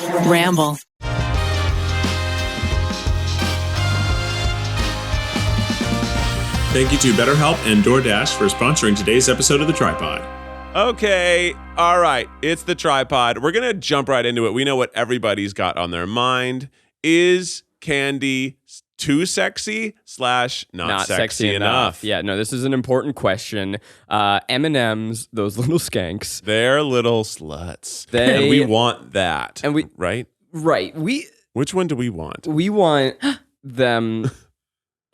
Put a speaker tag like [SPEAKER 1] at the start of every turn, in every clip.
[SPEAKER 1] Ramble.
[SPEAKER 2] Thank you to BetterHelp and DoorDash for sponsoring today's episode of The TryPod.
[SPEAKER 3] Okay, all right, it's The TryPod. We're going to jump right into it. We know what everybody's got on their mind. Is candy too sexy / not sexy enough?
[SPEAKER 4] Yeah, no, this is an important question. M&Ms, those little skanks.
[SPEAKER 3] They're little sluts. And we want that.
[SPEAKER 4] And we
[SPEAKER 3] right?
[SPEAKER 4] Right.
[SPEAKER 3] Which one do we want?
[SPEAKER 4] We want them.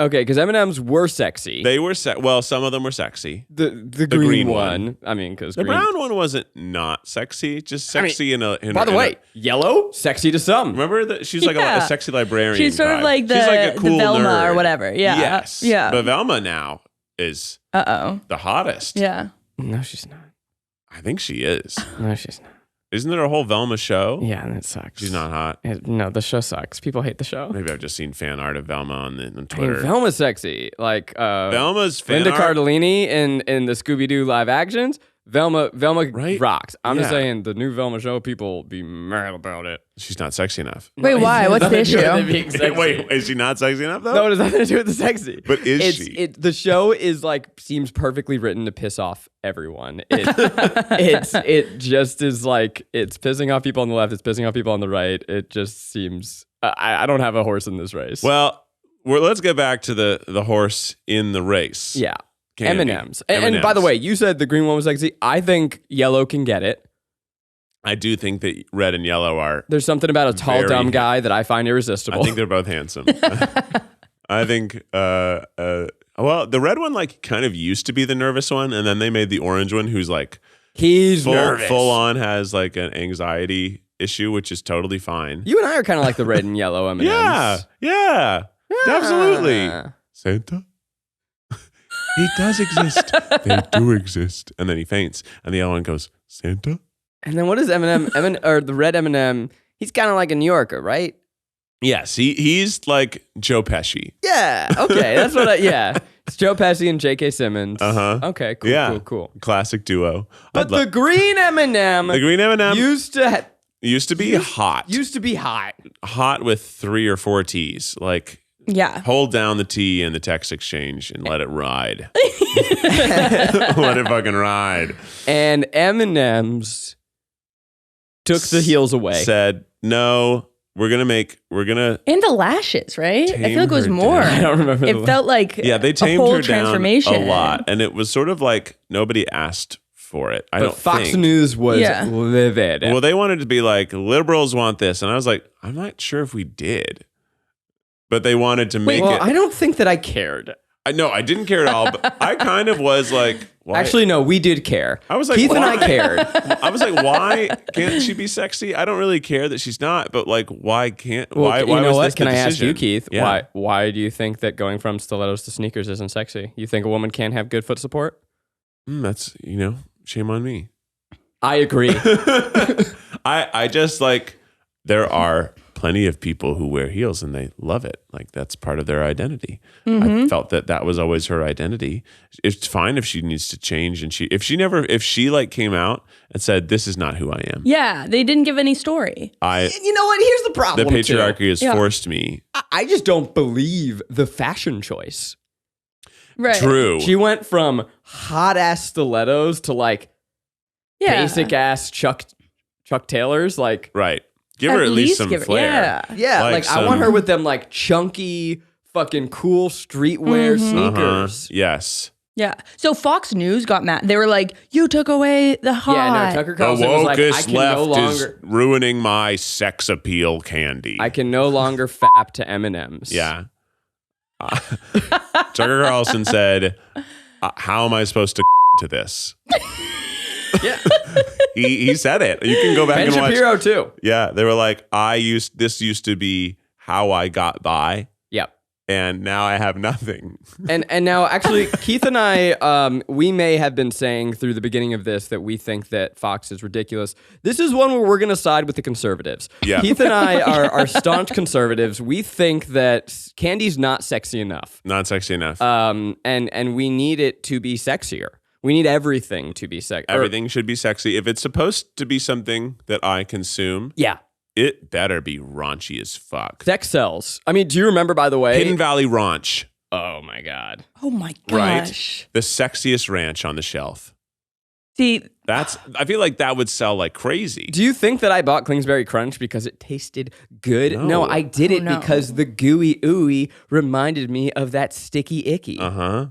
[SPEAKER 4] Okay, because M&Ms were sexy.
[SPEAKER 3] They were well, some of them were sexy.
[SPEAKER 4] The green one. I mean, because
[SPEAKER 3] the brown one wasn't not sexy, just sexy in a.
[SPEAKER 4] By the way, yellow, sexy to some.
[SPEAKER 3] Remember that she's like a sexy librarian.
[SPEAKER 5] She's sort
[SPEAKER 3] type.
[SPEAKER 5] of like
[SPEAKER 3] she's like a cool
[SPEAKER 5] the Velma
[SPEAKER 3] nerd.
[SPEAKER 5] or whatever. Yeah.
[SPEAKER 3] Yes.
[SPEAKER 5] Yeah.
[SPEAKER 3] But Velma now is the hottest.
[SPEAKER 5] Yeah.
[SPEAKER 4] No, she's not.
[SPEAKER 3] I think she is.
[SPEAKER 4] No, she's not.
[SPEAKER 3] Isn't there a whole Velma show?
[SPEAKER 4] Yeah, and it sucks.
[SPEAKER 3] She's not hot.
[SPEAKER 4] No, the show sucks. People hate the show.
[SPEAKER 3] Maybe I've just seen fan art of Velma on Twitter.
[SPEAKER 4] I mean, Velma's sexy. Like
[SPEAKER 3] Velma's fan
[SPEAKER 4] Linda
[SPEAKER 3] art.
[SPEAKER 4] Cardellini in the Scooby-Doo live actions. Velma
[SPEAKER 3] Right?
[SPEAKER 4] rocks. I'm just
[SPEAKER 3] Yeah.
[SPEAKER 4] saying the new Velma show, people be mad about it.
[SPEAKER 3] She's not sexy enough.
[SPEAKER 5] Wait, why? What's the issue?
[SPEAKER 3] Wait, is she not sexy enough though?
[SPEAKER 4] No, it has nothing to do with the sexy.
[SPEAKER 3] But is she?
[SPEAKER 4] The show is seems perfectly written to piss off everyone. It just is like, it's pissing off people on the left, it's pissing off people on the right. It just seems, I don't have a horse in this race.
[SPEAKER 3] Well, let's get back to the horse in the race.
[SPEAKER 4] Yeah.
[SPEAKER 3] Candy.
[SPEAKER 4] M&Ms. And by the way, you said the green one was sexy. I think yellow can get it.
[SPEAKER 3] I do think that red and yellow are.
[SPEAKER 4] There's something about a tall,
[SPEAKER 3] Very
[SPEAKER 4] dumb guy that I find irresistible.
[SPEAKER 3] I think they're both handsome. I think, well, the red one kind of used to be the nervous one, and then they made the orange one who's
[SPEAKER 4] he's nervous.
[SPEAKER 3] Full on has an anxiety issue, which is totally fine.
[SPEAKER 4] You and I are kind of like the red and yellow M&Ms.
[SPEAKER 3] Yeah, absolutely. Santa? He does exist. They do exist. And then he faints, and the yellow one goes, Santa?
[SPEAKER 4] And then what is or the red M&M? He's kind of like a New Yorker, right?
[SPEAKER 3] Yes, he's like Joe Pesci.
[SPEAKER 4] Yeah. Okay, that's what. It's Joe Pesci and J.K. Simmons. Okay. Cool.
[SPEAKER 3] Yeah.
[SPEAKER 4] Cool.
[SPEAKER 3] Classic duo.
[SPEAKER 4] But the green M&M.
[SPEAKER 3] The green M&M
[SPEAKER 4] used to
[SPEAKER 3] be hot.
[SPEAKER 4] Used to be hot.
[SPEAKER 3] Hot with 3 or 4 T's. Hold down the T in the text exchange and let it ride. Let it fucking ride.
[SPEAKER 4] And M&M's took the heels away.
[SPEAKER 3] Said, no, we're going to.
[SPEAKER 5] And the lashes, right? I feel like it was
[SPEAKER 3] her
[SPEAKER 5] more.
[SPEAKER 3] down.
[SPEAKER 4] I don't remember.
[SPEAKER 5] It felt like
[SPEAKER 3] they tamed
[SPEAKER 5] a whole
[SPEAKER 3] her down
[SPEAKER 5] transformation.
[SPEAKER 3] a lot. And it was sort of like nobody asked for it. I don't
[SPEAKER 4] Fox
[SPEAKER 3] think.
[SPEAKER 4] News was livid.
[SPEAKER 3] Well, they wanted to be like, liberals want this. And I was like, I'm not sure if we did. But they wanted to make it.
[SPEAKER 4] I don't think that I cared.
[SPEAKER 3] I didn't care at all. But I kind of was like, why?
[SPEAKER 4] Actually, no, we did care.
[SPEAKER 3] I was like,
[SPEAKER 4] Keith
[SPEAKER 3] why?
[SPEAKER 4] and I cared.
[SPEAKER 3] I was like, why can't she be sexy? I don't really care that she's not, but why can't?
[SPEAKER 4] Well,
[SPEAKER 3] why?
[SPEAKER 4] you
[SPEAKER 3] Why
[SPEAKER 4] know
[SPEAKER 3] was
[SPEAKER 4] what?
[SPEAKER 3] this
[SPEAKER 4] Can
[SPEAKER 3] the
[SPEAKER 4] I ask
[SPEAKER 3] decision?
[SPEAKER 4] you, Keith?
[SPEAKER 3] Yeah.
[SPEAKER 4] Why do you think that going from stilettos to sneakers isn't sexy? You think a woman can't have good foot support?
[SPEAKER 3] That's shame on me.
[SPEAKER 4] I agree.
[SPEAKER 3] I just there are plenty of people who wear heels and they love it. That's part of their identity. I felt that was always her identity. It's fine if she needs to change, and if she came out and said, this is not who I am.
[SPEAKER 5] Yeah, they didn't give any story.
[SPEAKER 4] You know what? Here's the problem.
[SPEAKER 3] The patriarchy has forced me.
[SPEAKER 4] I just don't believe the fashion choice.
[SPEAKER 5] Right.
[SPEAKER 3] True.
[SPEAKER 4] She went from hot ass stilettos to basic ass Chuck Taylors.
[SPEAKER 3] Right. Give her at least some flair.
[SPEAKER 4] Yeah, I want her with them chunky, fucking cool streetwear sneakers.
[SPEAKER 3] Yes.
[SPEAKER 5] Yeah. So Fox News got mad. They were like, "You took away the hot."
[SPEAKER 4] Yeah, no, Tucker
[SPEAKER 3] The
[SPEAKER 4] Carlson was like, "I
[SPEAKER 3] wokest
[SPEAKER 4] can
[SPEAKER 3] left
[SPEAKER 4] no
[SPEAKER 3] is
[SPEAKER 4] longer,
[SPEAKER 3] ruining my sex appeal candy."
[SPEAKER 4] I can no longer fap to M&Ms."
[SPEAKER 3] Yeah. Tucker Carlson said, "How am I supposed to this?"
[SPEAKER 4] Yeah.
[SPEAKER 3] He said it. You can go back
[SPEAKER 4] Ben
[SPEAKER 3] and watch.
[SPEAKER 4] Shapiro too.
[SPEAKER 3] Yeah, they were like, this used to be how I got by,
[SPEAKER 4] Yep.
[SPEAKER 3] and now I have nothing.
[SPEAKER 4] And now, actually, Keith and I, we may have been saying through the beginning of this that we think that Fox is ridiculous. This is one where we're going to side with the conservatives.
[SPEAKER 3] Yeah.
[SPEAKER 4] Keith and I are staunch conservatives. We think that candy's not sexy enough.
[SPEAKER 3] Not sexy enough.
[SPEAKER 4] And we need it to be sexier. We need everything to be sexy.
[SPEAKER 3] Everything should be sexy. If it's supposed to be something that I consume,
[SPEAKER 4] Yeah.
[SPEAKER 3] it better be raunchy as fuck.
[SPEAKER 4] Sex sells. I mean, do you remember, by the way?
[SPEAKER 3] Hidden Valley Ranch.
[SPEAKER 4] Oh my God.
[SPEAKER 5] Oh my
[SPEAKER 3] Right?
[SPEAKER 5] gosh.
[SPEAKER 3] The sexiest ranch on the shelf.
[SPEAKER 5] See,
[SPEAKER 3] I feel like that would sell like crazy.
[SPEAKER 4] Do you think that I bought Kingsbury Crunch because it tasted good? No, I did it because the gooey ooey reminded me of that sticky icky.
[SPEAKER 3] Uh-huh.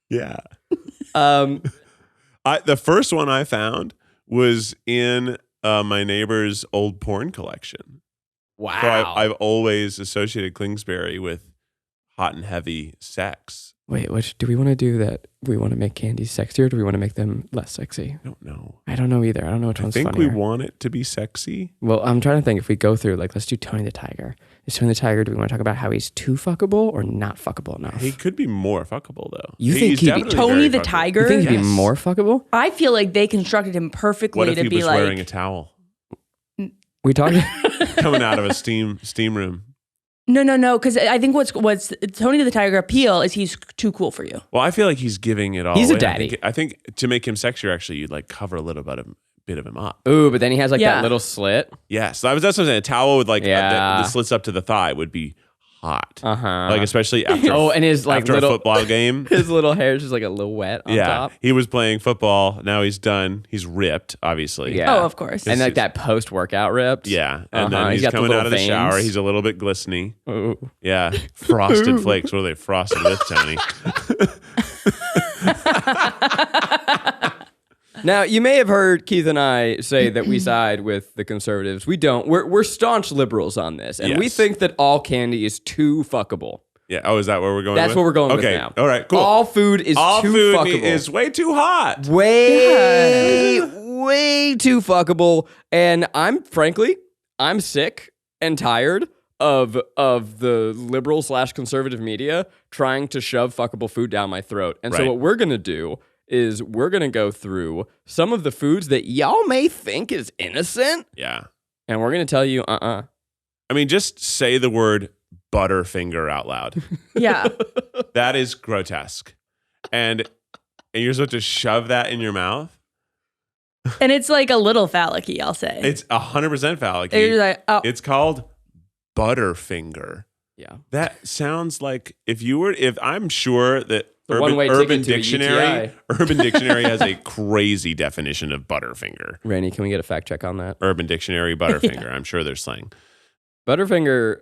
[SPEAKER 3] Yeah. The first one I found was in my neighbor's old porn collection.
[SPEAKER 4] Wow.
[SPEAKER 3] So I've always associated Kingsbury with hot and heavy sex.
[SPEAKER 4] Wait, do we want to do that? We want to make candies sexier, or do we want to make them less sexy?
[SPEAKER 3] I don't know.
[SPEAKER 4] I don't know either. I don't know which one's funnier.
[SPEAKER 3] I think we want it to be sexy.
[SPEAKER 4] Well, I'm trying to think if we go through, like, let's do Tony the Tiger. Is Tony the Tiger, do we want to talk about how he's too fuckable or not fuckable enough?
[SPEAKER 3] He could be more fuckable, though.
[SPEAKER 4] You think he'd be
[SPEAKER 5] Tony the Tiger?
[SPEAKER 4] You think he'd be more fuckable?
[SPEAKER 5] I feel like they constructed him perfectly
[SPEAKER 3] What if
[SPEAKER 5] to
[SPEAKER 3] he
[SPEAKER 5] be
[SPEAKER 3] was
[SPEAKER 5] like
[SPEAKER 3] wearing a towel
[SPEAKER 4] We talking?
[SPEAKER 3] coming out of a steam room?
[SPEAKER 5] No, because I think what's Tony the Tiger appeal is he's too cool for you.
[SPEAKER 3] Well, I feel like he's giving it all
[SPEAKER 4] He's a
[SPEAKER 3] away.
[SPEAKER 4] daddy.
[SPEAKER 3] I think to make him sexier, actually, you'd like cover a little bit of him up.
[SPEAKER 4] Ooh, but then he has like
[SPEAKER 5] Yeah.
[SPEAKER 4] that little slit.
[SPEAKER 3] Yes, that's what I'm saying. A towel with like
[SPEAKER 4] Yeah.
[SPEAKER 3] the slits up to the thigh would be hot.
[SPEAKER 4] Uh-huh.
[SPEAKER 3] Like especially after
[SPEAKER 4] and his like
[SPEAKER 3] after
[SPEAKER 4] little
[SPEAKER 3] a football game.
[SPEAKER 4] his little hair is just like a little wet on
[SPEAKER 3] Yeah,
[SPEAKER 4] top.
[SPEAKER 3] he was playing football. Now he's done. He's ripped, obviously.
[SPEAKER 4] Yeah.
[SPEAKER 5] Oh, of course.
[SPEAKER 4] And like that post workout ripped.
[SPEAKER 3] Yeah, and then
[SPEAKER 4] He's
[SPEAKER 3] he's
[SPEAKER 4] got the
[SPEAKER 3] coming
[SPEAKER 4] little
[SPEAKER 3] out of the shower.
[SPEAKER 4] veins.
[SPEAKER 3] He's a little bit glistening.
[SPEAKER 4] Ooh.
[SPEAKER 3] Yeah, frosted flakes. What are they frosted with, Tony?
[SPEAKER 4] Now, you may have heard Keith and I say that we side with the conservatives. We don't. We're staunch liberals on this. And we
[SPEAKER 3] Yes.
[SPEAKER 4] think that all candy is too fuckable.
[SPEAKER 3] Yeah. Oh, is that where we're going?
[SPEAKER 4] That's
[SPEAKER 3] with?
[SPEAKER 4] what we're going
[SPEAKER 3] okay.
[SPEAKER 4] with now.
[SPEAKER 3] All right. Cool.
[SPEAKER 4] All food is
[SPEAKER 3] All
[SPEAKER 4] too
[SPEAKER 3] food
[SPEAKER 4] fuckable.
[SPEAKER 3] is way too hot.
[SPEAKER 4] Way too fuckable. And I'm sick and tired of the liberal / conservative media trying to shove fuckable food down my throat. And so
[SPEAKER 3] Right.
[SPEAKER 4] what we're going to do is we're going to go through some of the foods that y'all may think is innocent.
[SPEAKER 3] Yeah.
[SPEAKER 4] And we're going to tell you,
[SPEAKER 3] I mean, just say the word Butterfinger out loud.
[SPEAKER 5] Yeah.
[SPEAKER 3] That is grotesque. And you're supposed to shove that in your mouth?
[SPEAKER 5] And it's like a little phallic-y, I'll say.
[SPEAKER 3] It's 100% phallic.
[SPEAKER 5] You're like, oh.
[SPEAKER 3] It's called Butterfinger.
[SPEAKER 4] Yeah.
[SPEAKER 3] That sounds like if I'm sure that
[SPEAKER 4] The one-way
[SPEAKER 3] Urban
[SPEAKER 4] ticket to a UTI.
[SPEAKER 3] Urban Dictionary has a crazy definition of Butterfinger.
[SPEAKER 4] Rainie, can we get a fact check on that?
[SPEAKER 3] Urban Dictionary Butterfinger. I'm sure there's slang.
[SPEAKER 4] Butterfinger.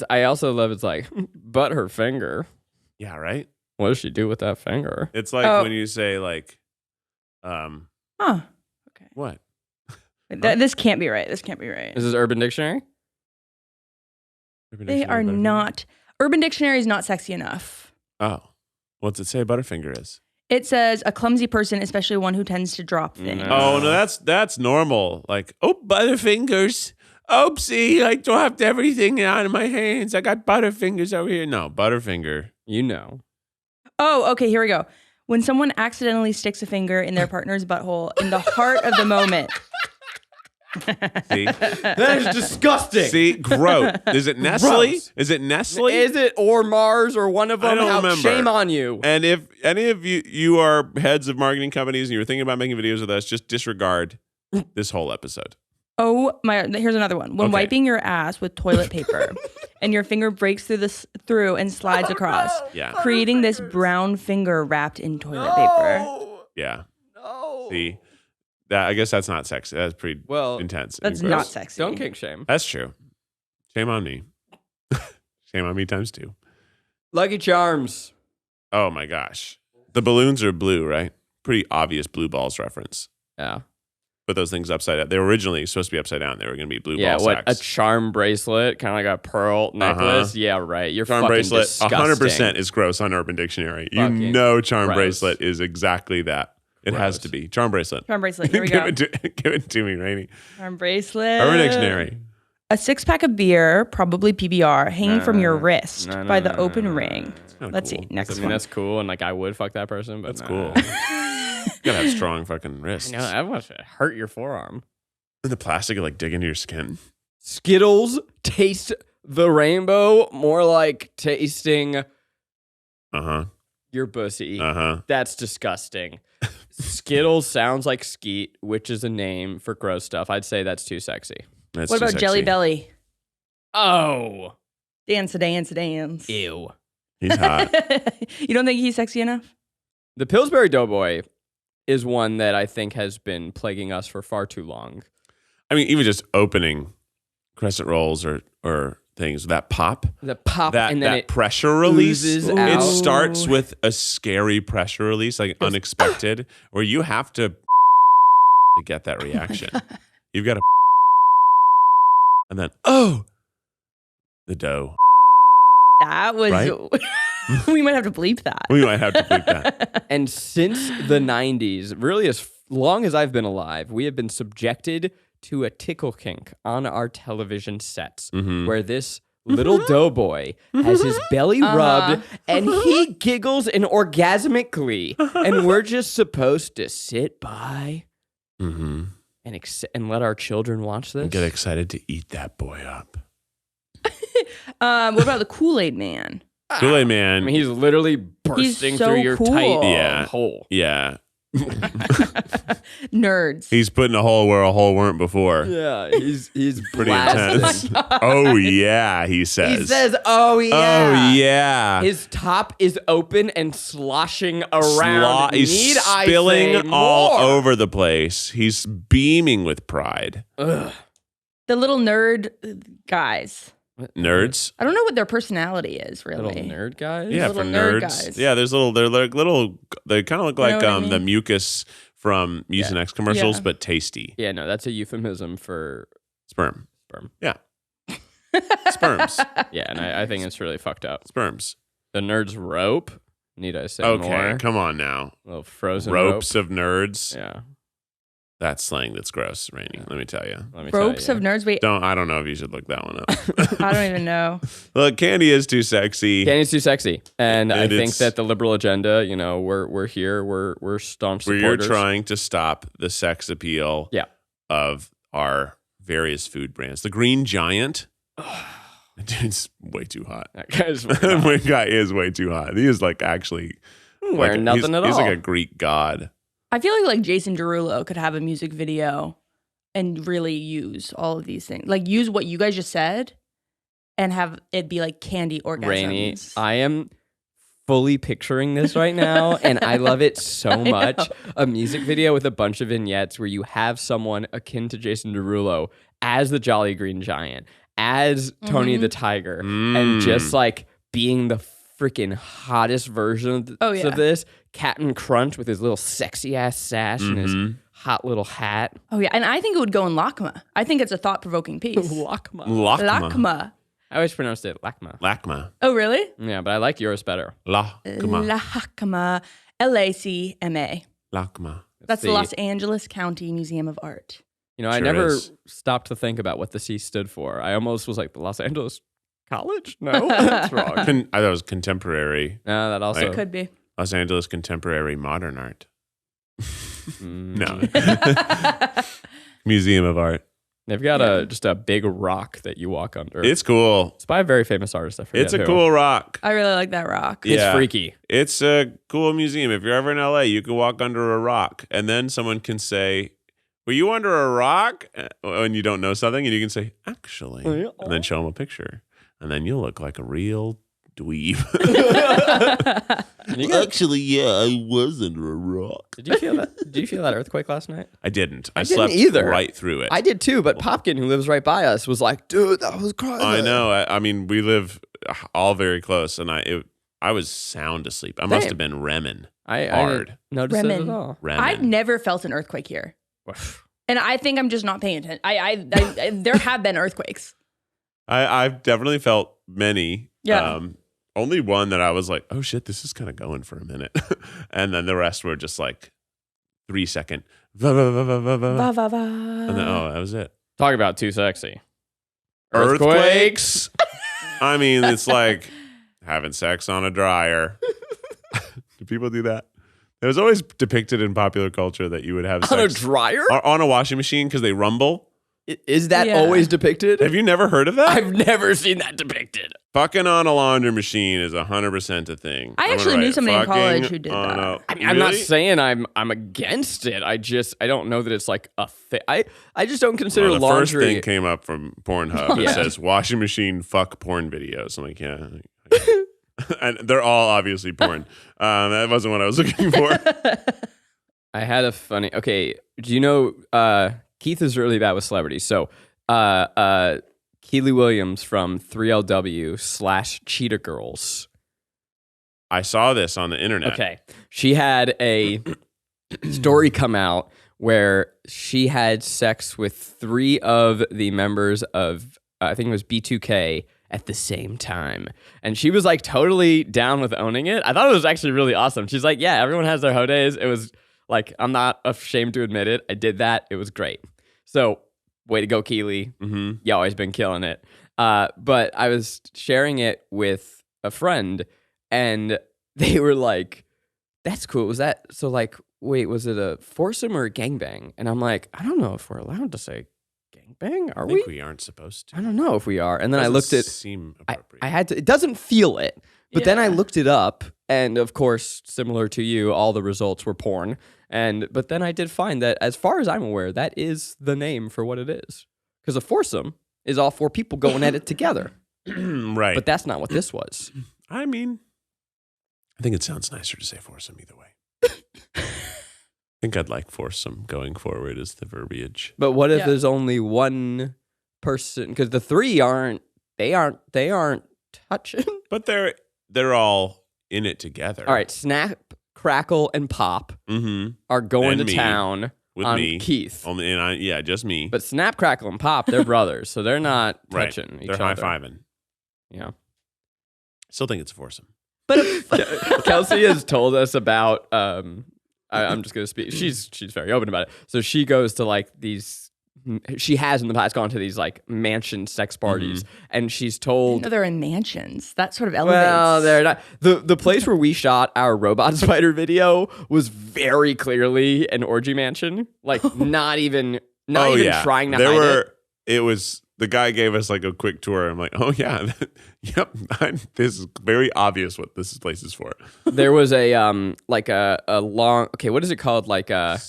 [SPEAKER 4] I also love it's like, but her finger.
[SPEAKER 3] Yeah, right?
[SPEAKER 4] What does she do with that finger?
[SPEAKER 3] It's like when you say like
[SPEAKER 5] Huh. Okay.
[SPEAKER 3] what?
[SPEAKER 5] This can't be right. This can't be right.
[SPEAKER 4] Is this Urban Dictionary?
[SPEAKER 3] Urban
[SPEAKER 5] They
[SPEAKER 3] Dictionary,
[SPEAKER 5] are
[SPEAKER 3] Butterfinger?
[SPEAKER 5] not. Urban Dictionary is not sexy enough.
[SPEAKER 3] Oh. What's it say Butterfinger is?
[SPEAKER 5] It says a clumsy person, especially one who tends to drop things.
[SPEAKER 3] Oh, no, that's normal. Like, oh, Butterfingers. Oopsie, I dropped everything out of my hands. I got Butterfingers over here. No, Butterfinger.
[SPEAKER 4] You know.
[SPEAKER 5] Oh, okay, here we go. When someone accidentally sticks a finger in their partner's butthole in the heart of the moment.
[SPEAKER 3] See?
[SPEAKER 4] That is disgusting.
[SPEAKER 3] See, gross. Is it Nestle?
[SPEAKER 4] Gross.
[SPEAKER 3] Is it Nestle?
[SPEAKER 4] Is it or Mars or one of them?
[SPEAKER 3] I don't remember.
[SPEAKER 4] Shame on you.
[SPEAKER 3] And if any of you are heads of marketing companies and you're thinking about making videos with us, just disregard this whole episode.
[SPEAKER 5] Oh my! Here's another one. When
[SPEAKER 3] Okay.
[SPEAKER 5] wiping your ass with toilet paper, and your finger breaks through and slides across,
[SPEAKER 3] Yeah.
[SPEAKER 5] creating this brown finger wrapped in toilet paper.
[SPEAKER 3] Yeah.
[SPEAKER 4] No.
[SPEAKER 3] See, that I guess that's not sexy. That's pretty
[SPEAKER 4] Well,
[SPEAKER 3] intense.
[SPEAKER 5] That's
[SPEAKER 3] and gross.
[SPEAKER 5] not sexy.
[SPEAKER 4] Don't kink shame.
[SPEAKER 3] That's true. Shame on me. Shame on me times 2.
[SPEAKER 4] Lucky Charms.
[SPEAKER 3] Oh my gosh. The balloons are blue, right? Pretty obvious blue balls reference.
[SPEAKER 4] Yeah.
[SPEAKER 3] Put those things upside down. They were originally supposed to be upside down. They were going to be blue
[SPEAKER 4] Yeah,
[SPEAKER 3] ball
[SPEAKER 4] what
[SPEAKER 3] sacks.
[SPEAKER 4] a charm bracelet, kind of like a pearl necklace. Yeah, right. You're
[SPEAKER 3] Charm
[SPEAKER 4] fucking
[SPEAKER 3] bracelet,
[SPEAKER 4] disgusting.
[SPEAKER 3] 100% is gross on Urban Dictionary. You
[SPEAKER 4] Fucking
[SPEAKER 3] know charm
[SPEAKER 4] gross.
[SPEAKER 3] bracelet is exactly that. It has
[SPEAKER 4] Gross.
[SPEAKER 3] to be. Charm bracelet.
[SPEAKER 5] Charm bracelet. Here we
[SPEAKER 3] give,
[SPEAKER 5] go.
[SPEAKER 3] give it to me, Rainie.
[SPEAKER 5] Charm bracelet.
[SPEAKER 3] Urban Dictionary.
[SPEAKER 5] A 6-pack of beer, probably PBR, hanging from your wrist
[SPEAKER 4] No,
[SPEAKER 5] by the open ring.
[SPEAKER 3] kinda
[SPEAKER 5] Let's
[SPEAKER 3] cool.
[SPEAKER 5] see. Next
[SPEAKER 4] I mean,
[SPEAKER 5] one.
[SPEAKER 4] that's cool, and like I would fuck that person, but
[SPEAKER 3] That's
[SPEAKER 4] nah.
[SPEAKER 3] cool. You gotta have strong fucking wrists.
[SPEAKER 4] I know, I want to hurt your forearm.
[SPEAKER 3] And the plastic would like dig into your skin.
[SPEAKER 4] Skittles taste the rainbow, more like tasting
[SPEAKER 3] Uh-huh.
[SPEAKER 4] your pussy.
[SPEAKER 3] Uh-huh.
[SPEAKER 4] That's disgusting. Skittles sounds like skeet, which is a name for gross stuff. I'd say that's too sexy.
[SPEAKER 3] That's
[SPEAKER 5] What
[SPEAKER 3] too
[SPEAKER 5] about
[SPEAKER 3] sexy.
[SPEAKER 5] Jelly Belly?
[SPEAKER 4] Oh.
[SPEAKER 5] Dance, dance, dance.
[SPEAKER 4] Ew.
[SPEAKER 3] He's hot.
[SPEAKER 5] You don't think he's sexy enough?
[SPEAKER 4] The Pillsbury Doughboy is one that I think has been plaguing us for far too long.
[SPEAKER 3] I mean, even just opening crescent rolls or things, that pop.
[SPEAKER 4] The pop
[SPEAKER 3] That,
[SPEAKER 4] and then
[SPEAKER 3] that
[SPEAKER 4] it
[SPEAKER 3] pressure release,
[SPEAKER 4] oozes
[SPEAKER 3] it
[SPEAKER 4] out.
[SPEAKER 3] starts with a scary pressure release, like unexpected, where you have to get that reaction. You've got to and then, the dough.
[SPEAKER 5] That was.
[SPEAKER 3] Right?
[SPEAKER 5] We might have to bleep that.
[SPEAKER 3] We might have to bleep that.
[SPEAKER 4] And since the 90s, really as long as I've been alive, we have been subjected to a tickle kink on our television sets where this little doughboy has his belly rubbed and he giggles in orgasmic glee. And we're just supposed to sit by and let our children watch this.
[SPEAKER 3] Get excited to eat that boy up.
[SPEAKER 5] What about the Kool-Aid Man?
[SPEAKER 3] Kool-Aid Man.
[SPEAKER 4] I mean, he's literally bursting
[SPEAKER 5] so
[SPEAKER 4] through your
[SPEAKER 5] cool.
[SPEAKER 4] tight hole.
[SPEAKER 3] Yeah.
[SPEAKER 5] Nerds.
[SPEAKER 3] He's putting a hole where a hole weren't before.
[SPEAKER 4] Yeah, he's
[SPEAKER 3] Pretty
[SPEAKER 4] blasting.
[SPEAKER 3] intense. Oh, yeah, he says.
[SPEAKER 4] He says, "Oh yeah,
[SPEAKER 3] Oh, yeah.
[SPEAKER 4] His top is open and sloshing around.
[SPEAKER 3] He's
[SPEAKER 4] Need I
[SPEAKER 3] spilling
[SPEAKER 4] say
[SPEAKER 3] all
[SPEAKER 4] more?
[SPEAKER 3] over the place. He's beaming with pride.
[SPEAKER 5] The little nerd guys.
[SPEAKER 3] Nerds.
[SPEAKER 5] I don't know what their personality is, really.
[SPEAKER 4] Little nerd guys.
[SPEAKER 3] Yeah,
[SPEAKER 5] Little
[SPEAKER 3] for
[SPEAKER 5] nerd
[SPEAKER 3] nerds.
[SPEAKER 5] guys.
[SPEAKER 3] Yeah, they're like little, they kind of look like
[SPEAKER 5] what I mean?
[SPEAKER 3] the mucus from Mucinex commercials,
[SPEAKER 5] Yeah.
[SPEAKER 3] but tasty.
[SPEAKER 4] Yeah, no, that's a euphemism for
[SPEAKER 3] Sperm.
[SPEAKER 4] sperm.
[SPEAKER 3] Yeah. Sperms.
[SPEAKER 4] Yeah, and I think it's really fucked up.
[SPEAKER 3] Sperms.
[SPEAKER 4] The nerds rope. Need I say
[SPEAKER 3] Okay,
[SPEAKER 4] more?
[SPEAKER 3] come on now.
[SPEAKER 4] Little frozen
[SPEAKER 3] Ropes
[SPEAKER 4] rope.
[SPEAKER 3] of nerds.
[SPEAKER 4] Yeah,
[SPEAKER 3] That's slang that's gross, Rainie. Let me tell you.
[SPEAKER 4] let me tell
[SPEAKER 5] Ropes
[SPEAKER 4] you.
[SPEAKER 5] of nerds. Wait,
[SPEAKER 3] I don't know if you should look that one up.
[SPEAKER 5] I don't even know.
[SPEAKER 3] Look, candy is too sexy.
[SPEAKER 4] Candy's too sexy, and I
[SPEAKER 3] And
[SPEAKER 4] think
[SPEAKER 3] it's-
[SPEAKER 4] that the liberal agenda, we're here, we're staunch
[SPEAKER 3] We're
[SPEAKER 4] supporters.
[SPEAKER 3] trying to stop the sex appeal
[SPEAKER 4] Yeah.
[SPEAKER 3] of our various food brands. The Green Giant, dude's way too hot.
[SPEAKER 4] That guy's
[SPEAKER 3] That guy is way too hot. He is like actually
[SPEAKER 4] wearing nothing
[SPEAKER 3] he's,
[SPEAKER 4] at
[SPEAKER 3] he's
[SPEAKER 4] all.
[SPEAKER 3] like a Greek god.
[SPEAKER 5] I feel like Jason Derulo could have a music video and really use all of these things. Like use what you guys just said and have it be like candy orgasms.
[SPEAKER 4] Rainie, I am fully picturing this right now, and I love it so much. A music video with a bunch of vignettes where you have someone akin to Jason Derulo as the Jolly Green Giant, as Tony the Tiger, and just like being the freaking hottest version of this. Captain Crunch with his little sexy ass sash and his hot little hat.
[SPEAKER 5] Oh yeah, and I think it would go in Lakma. I think it's a thought-provoking piece.
[SPEAKER 4] Lakma.
[SPEAKER 5] Lakma.
[SPEAKER 4] I always pronounced it Lakma.
[SPEAKER 3] Lakma.
[SPEAKER 5] Oh really?
[SPEAKER 4] Yeah, but I like yours better.
[SPEAKER 3] Lakma.
[SPEAKER 5] Lakma. LACMA.
[SPEAKER 3] Lakma.
[SPEAKER 5] That's the
[SPEAKER 4] the-
[SPEAKER 5] Los Angeles County Museum of Art.
[SPEAKER 4] I
[SPEAKER 3] Sure
[SPEAKER 4] never
[SPEAKER 3] is.
[SPEAKER 4] stopped to think about what the C stood for. I almost was like, the Los Angeles College? No, that's wrong.
[SPEAKER 3] I thought it was contemporary.
[SPEAKER 4] No, that also
[SPEAKER 3] Like-
[SPEAKER 5] It could be.
[SPEAKER 3] Los Angeles contemporary modern art. No. Museum of Art.
[SPEAKER 4] They've got just a big rock that you walk under.
[SPEAKER 3] It's cool.
[SPEAKER 4] It's by a very famous artist. I forget
[SPEAKER 3] It's a
[SPEAKER 4] who.
[SPEAKER 3] cool rock.
[SPEAKER 5] I really like that rock.
[SPEAKER 4] It's
[SPEAKER 3] Yeah.
[SPEAKER 4] freaky.
[SPEAKER 3] It's a cool museum. If you're ever in LA, you can walk under a rock and then someone can say, "Were you under a rock?" When you don't know something, and you can say, "Actually," and then show them a picture. And then you'll look like a real dweeb. Actually, yeah, I was under a rock.
[SPEAKER 4] Did you feel that? Did you feel that earthquake last night?
[SPEAKER 3] I didn't. I
[SPEAKER 4] didn't
[SPEAKER 3] slept
[SPEAKER 4] either.
[SPEAKER 3] right through it.
[SPEAKER 4] I did too, but Popkin, who lives right by us, was like, "Dude, that was crazy."
[SPEAKER 3] I know. I mean, we live all very close, and I was sound asleep. I must
[SPEAKER 4] Same.
[SPEAKER 3] have been remming
[SPEAKER 4] I
[SPEAKER 3] hard.
[SPEAKER 4] didn't notice it
[SPEAKER 5] Remen.
[SPEAKER 4] at all.
[SPEAKER 3] Remming.
[SPEAKER 5] I've never felt an earthquake here. And I think I'm just not paying attention. I there have been earthquakes.
[SPEAKER 3] I've definitely felt many.
[SPEAKER 5] Yeah.
[SPEAKER 3] Only one that I was like, oh shit, this is kind of going for a minute. And then the rest were just like 3 second. Va, va, va, va, va, va.
[SPEAKER 5] Va, va, va.
[SPEAKER 3] And then, that was it.
[SPEAKER 4] Talk about too sexy.
[SPEAKER 3] Earthquakes. I mean, it's like having sex on a dryer. Do people do that? It was always depicted in popular culture that you would have
[SPEAKER 4] On a
[SPEAKER 3] sex
[SPEAKER 4] dryer?
[SPEAKER 3] on a washing machine because they rumble.
[SPEAKER 4] Is that
[SPEAKER 5] Yeah.
[SPEAKER 4] always depicted?
[SPEAKER 3] Have you never heard of that?
[SPEAKER 4] I've never seen that depicted.
[SPEAKER 3] Fucking on a laundry machine is 100% a thing.
[SPEAKER 5] I actually knew somebody in college who did that.
[SPEAKER 4] I'm not saying I'm against it. I don't know that it's like a thing. I just don't consider
[SPEAKER 3] the
[SPEAKER 4] laundry.
[SPEAKER 3] first thing came up from Pornhub. It says washing machine fuck porn videos. I'm like, yeah. And they're all obviously porn. That wasn't what I was looking for.
[SPEAKER 4] I had a funny. Okay, do you know Keith is really bad with celebrities? So, Keely Williams from 3LW/Cheetah Girls.
[SPEAKER 3] I saw this on the internet.
[SPEAKER 4] Okay, she had a story come out where she had sex with 3 of the members of I think it was B2K at the same time. And she was like totally down with owning it. I thought it was actually really awesome. She's like, yeah, everyone has their hoe days. It was like, I'm not ashamed to admit it. I did that. It was great. So way to go, Keely.
[SPEAKER 3] Mm-hmm.
[SPEAKER 4] You always been killing it. But I was sharing it with a friend and they were like, that's cool. Was that, so like, wait, was it a foursome or a gangbang? And I'm like, I don't know if we're allowed to say gangbang. Are we?
[SPEAKER 3] I think we aren't supposed to.
[SPEAKER 4] I don't know if we are. And then I
[SPEAKER 3] Doesn't
[SPEAKER 4] looked at,
[SPEAKER 3] seem appropriate.
[SPEAKER 4] I had to, it doesn't feel it. But then I looked it up, and of course, similar to you, all the results were porn. But then I did find that, as far as I'm aware, that is the name for what it is. Because a foursome is all 4 people going at it together.
[SPEAKER 3] Right.
[SPEAKER 4] But that's not what this was.
[SPEAKER 3] I mean, I think it sounds nicer to say foursome either way. I think I'd like foursome going forward as the verbiage.
[SPEAKER 4] But what if there's only one person? Because the 3 aren't touching.
[SPEAKER 3] But they're all in it together.
[SPEAKER 4] All right, Snap, Crackle, and Pop are going
[SPEAKER 3] And
[SPEAKER 4] to
[SPEAKER 3] me.
[SPEAKER 4] town
[SPEAKER 3] With
[SPEAKER 4] on
[SPEAKER 3] me.
[SPEAKER 4] Keith.
[SPEAKER 3] Only, and just me.
[SPEAKER 4] But Snap, Crackle, and Pop, they're brothers, so they're not
[SPEAKER 3] right.
[SPEAKER 4] touching each
[SPEAKER 3] They're
[SPEAKER 4] other.
[SPEAKER 3] high-fiving.
[SPEAKER 4] Yeah.
[SPEAKER 3] Still think it's a foursome.
[SPEAKER 5] But
[SPEAKER 4] Kelsey has told us about. I'm just gonna speak. She's very open about it. So she goes to like these. She has in the past gone to these like mansion sex parties, and she's told.
[SPEAKER 5] no, they're in mansions. That sort of elevates.
[SPEAKER 4] Well, they're not. The place where we shot our robot spider video was very clearly an orgy mansion. Like not even trying to hide it.
[SPEAKER 3] It was. The guy gave us like a quick tour. I'm like, oh yeah, yep. This is very obvious what this place is for.
[SPEAKER 4] There was a like a long. Okay, what is it called? Like a.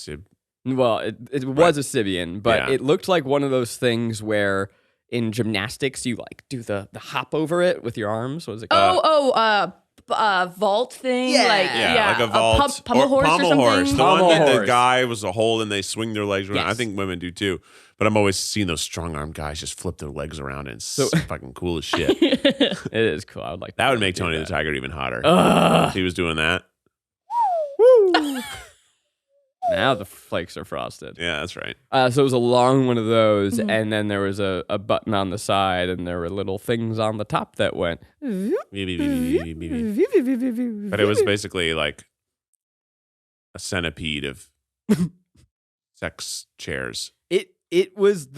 [SPEAKER 4] Well, it was a Sibian, but it looked like one of those things where in gymnastics you like do the hop over it with your arms. What is it called?
[SPEAKER 5] Vault thing.
[SPEAKER 4] Yeah.
[SPEAKER 3] Like a vault.
[SPEAKER 5] Pummel horse or something.
[SPEAKER 3] Horse. The
[SPEAKER 4] Pommel
[SPEAKER 3] one that the
[SPEAKER 4] horse.
[SPEAKER 3] guy was a hole and they swing their legs around.
[SPEAKER 4] Yes.
[SPEAKER 3] I think women do too. But I'm always seeing those strong-armed guys just flip their legs around and it's fucking cool as shit.
[SPEAKER 4] It is cool. I would like
[SPEAKER 3] That would
[SPEAKER 4] to
[SPEAKER 3] make
[SPEAKER 4] do
[SPEAKER 3] Tony
[SPEAKER 4] that.
[SPEAKER 3] the Tiger even hotter.
[SPEAKER 4] Ugh.
[SPEAKER 3] If he was doing that.
[SPEAKER 4] Woo. Now the flakes are frosted.
[SPEAKER 3] Yeah, that's right.
[SPEAKER 4] So it was a long one of those, and then there was a button on the side, and there were little things on the top that went.
[SPEAKER 3] But it was basically like a centipede of sex chairs.
[SPEAKER 4] It was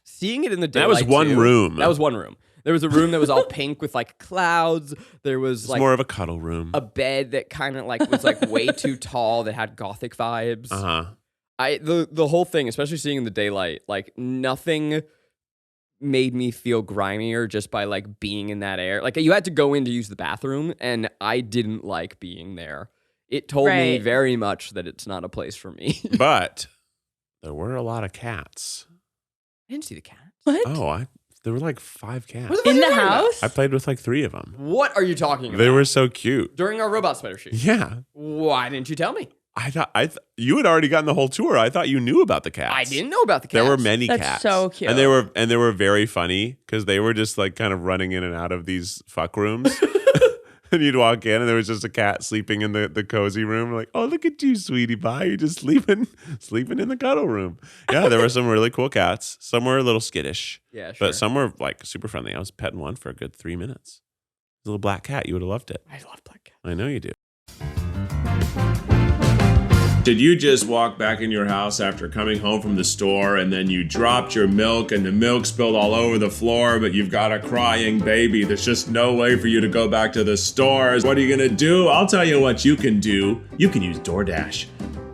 [SPEAKER 4] seeing it in the daylight.
[SPEAKER 3] That was one
[SPEAKER 4] too.
[SPEAKER 3] room.
[SPEAKER 4] That was one room. There was a room that was all pink with like clouds. There was
[SPEAKER 3] It's
[SPEAKER 4] like
[SPEAKER 3] more of a cuddle room.
[SPEAKER 4] a bed that kind of like was like way too tall that had gothic vibes. The whole thing, especially seeing in the daylight, like nothing made me feel grimier just by like being in that air. Like you had to go in to use the bathroom, and I didn't like being there. It told me very much that it's not a place for me.
[SPEAKER 3] But there were a lot of cats.
[SPEAKER 4] I didn't see the cats.
[SPEAKER 5] What?
[SPEAKER 3] There were like 5 cats.
[SPEAKER 4] What the fuck
[SPEAKER 5] In
[SPEAKER 4] are you
[SPEAKER 5] the
[SPEAKER 4] talking about?
[SPEAKER 5] house?
[SPEAKER 3] I played with like 3 of them.
[SPEAKER 4] What are you talking about?
[SPEAKER 3] They were so cute.
[SPEAKER 4] During our robot spider shoot.
[SPEAKER 3] Yeah.
[SPEAKER 4] Why didn't you tell me?
[SPEAKER 3] I thought you had already gotten the whole tour. I thought you knew about the cats.
[SPEAKER 4] I didn't know about the cats.
[SPEAKER 3] There were many
[SPEAKER 5] That's
[SPEAKER 3] cats.
[SPEAKER 5] so cute.
[SPEAKER 3] And they were very funny because they were just like kind of running in and out of these fuck rooms. And you'd walk in and there was just a cat sleeping in the cozy room. Like, oh, look at you, sweetie pie. You're just sleeping in the cuddle room. Yeah, there were some really cool cats. Some were a little skittish.
[SPEAKER 4] Yeah, sure.
[SPEAKER 3] But some were like super friendly. I was petting one for a good 3 minutes. A little black cat. You would have loved it.
[SPEAKER 4] I love black cats.
[SPEAKER 3] I know you do.
[SPEAKER 2] Did you just walk back in your house after coming home from the store and then you dropped your milk and the milk spilled all over the floor, but you've got a crying baby? There's just no way for you to go back to the stores. What are you gonna do? I'll tell you what you can do. You can use DoorDash.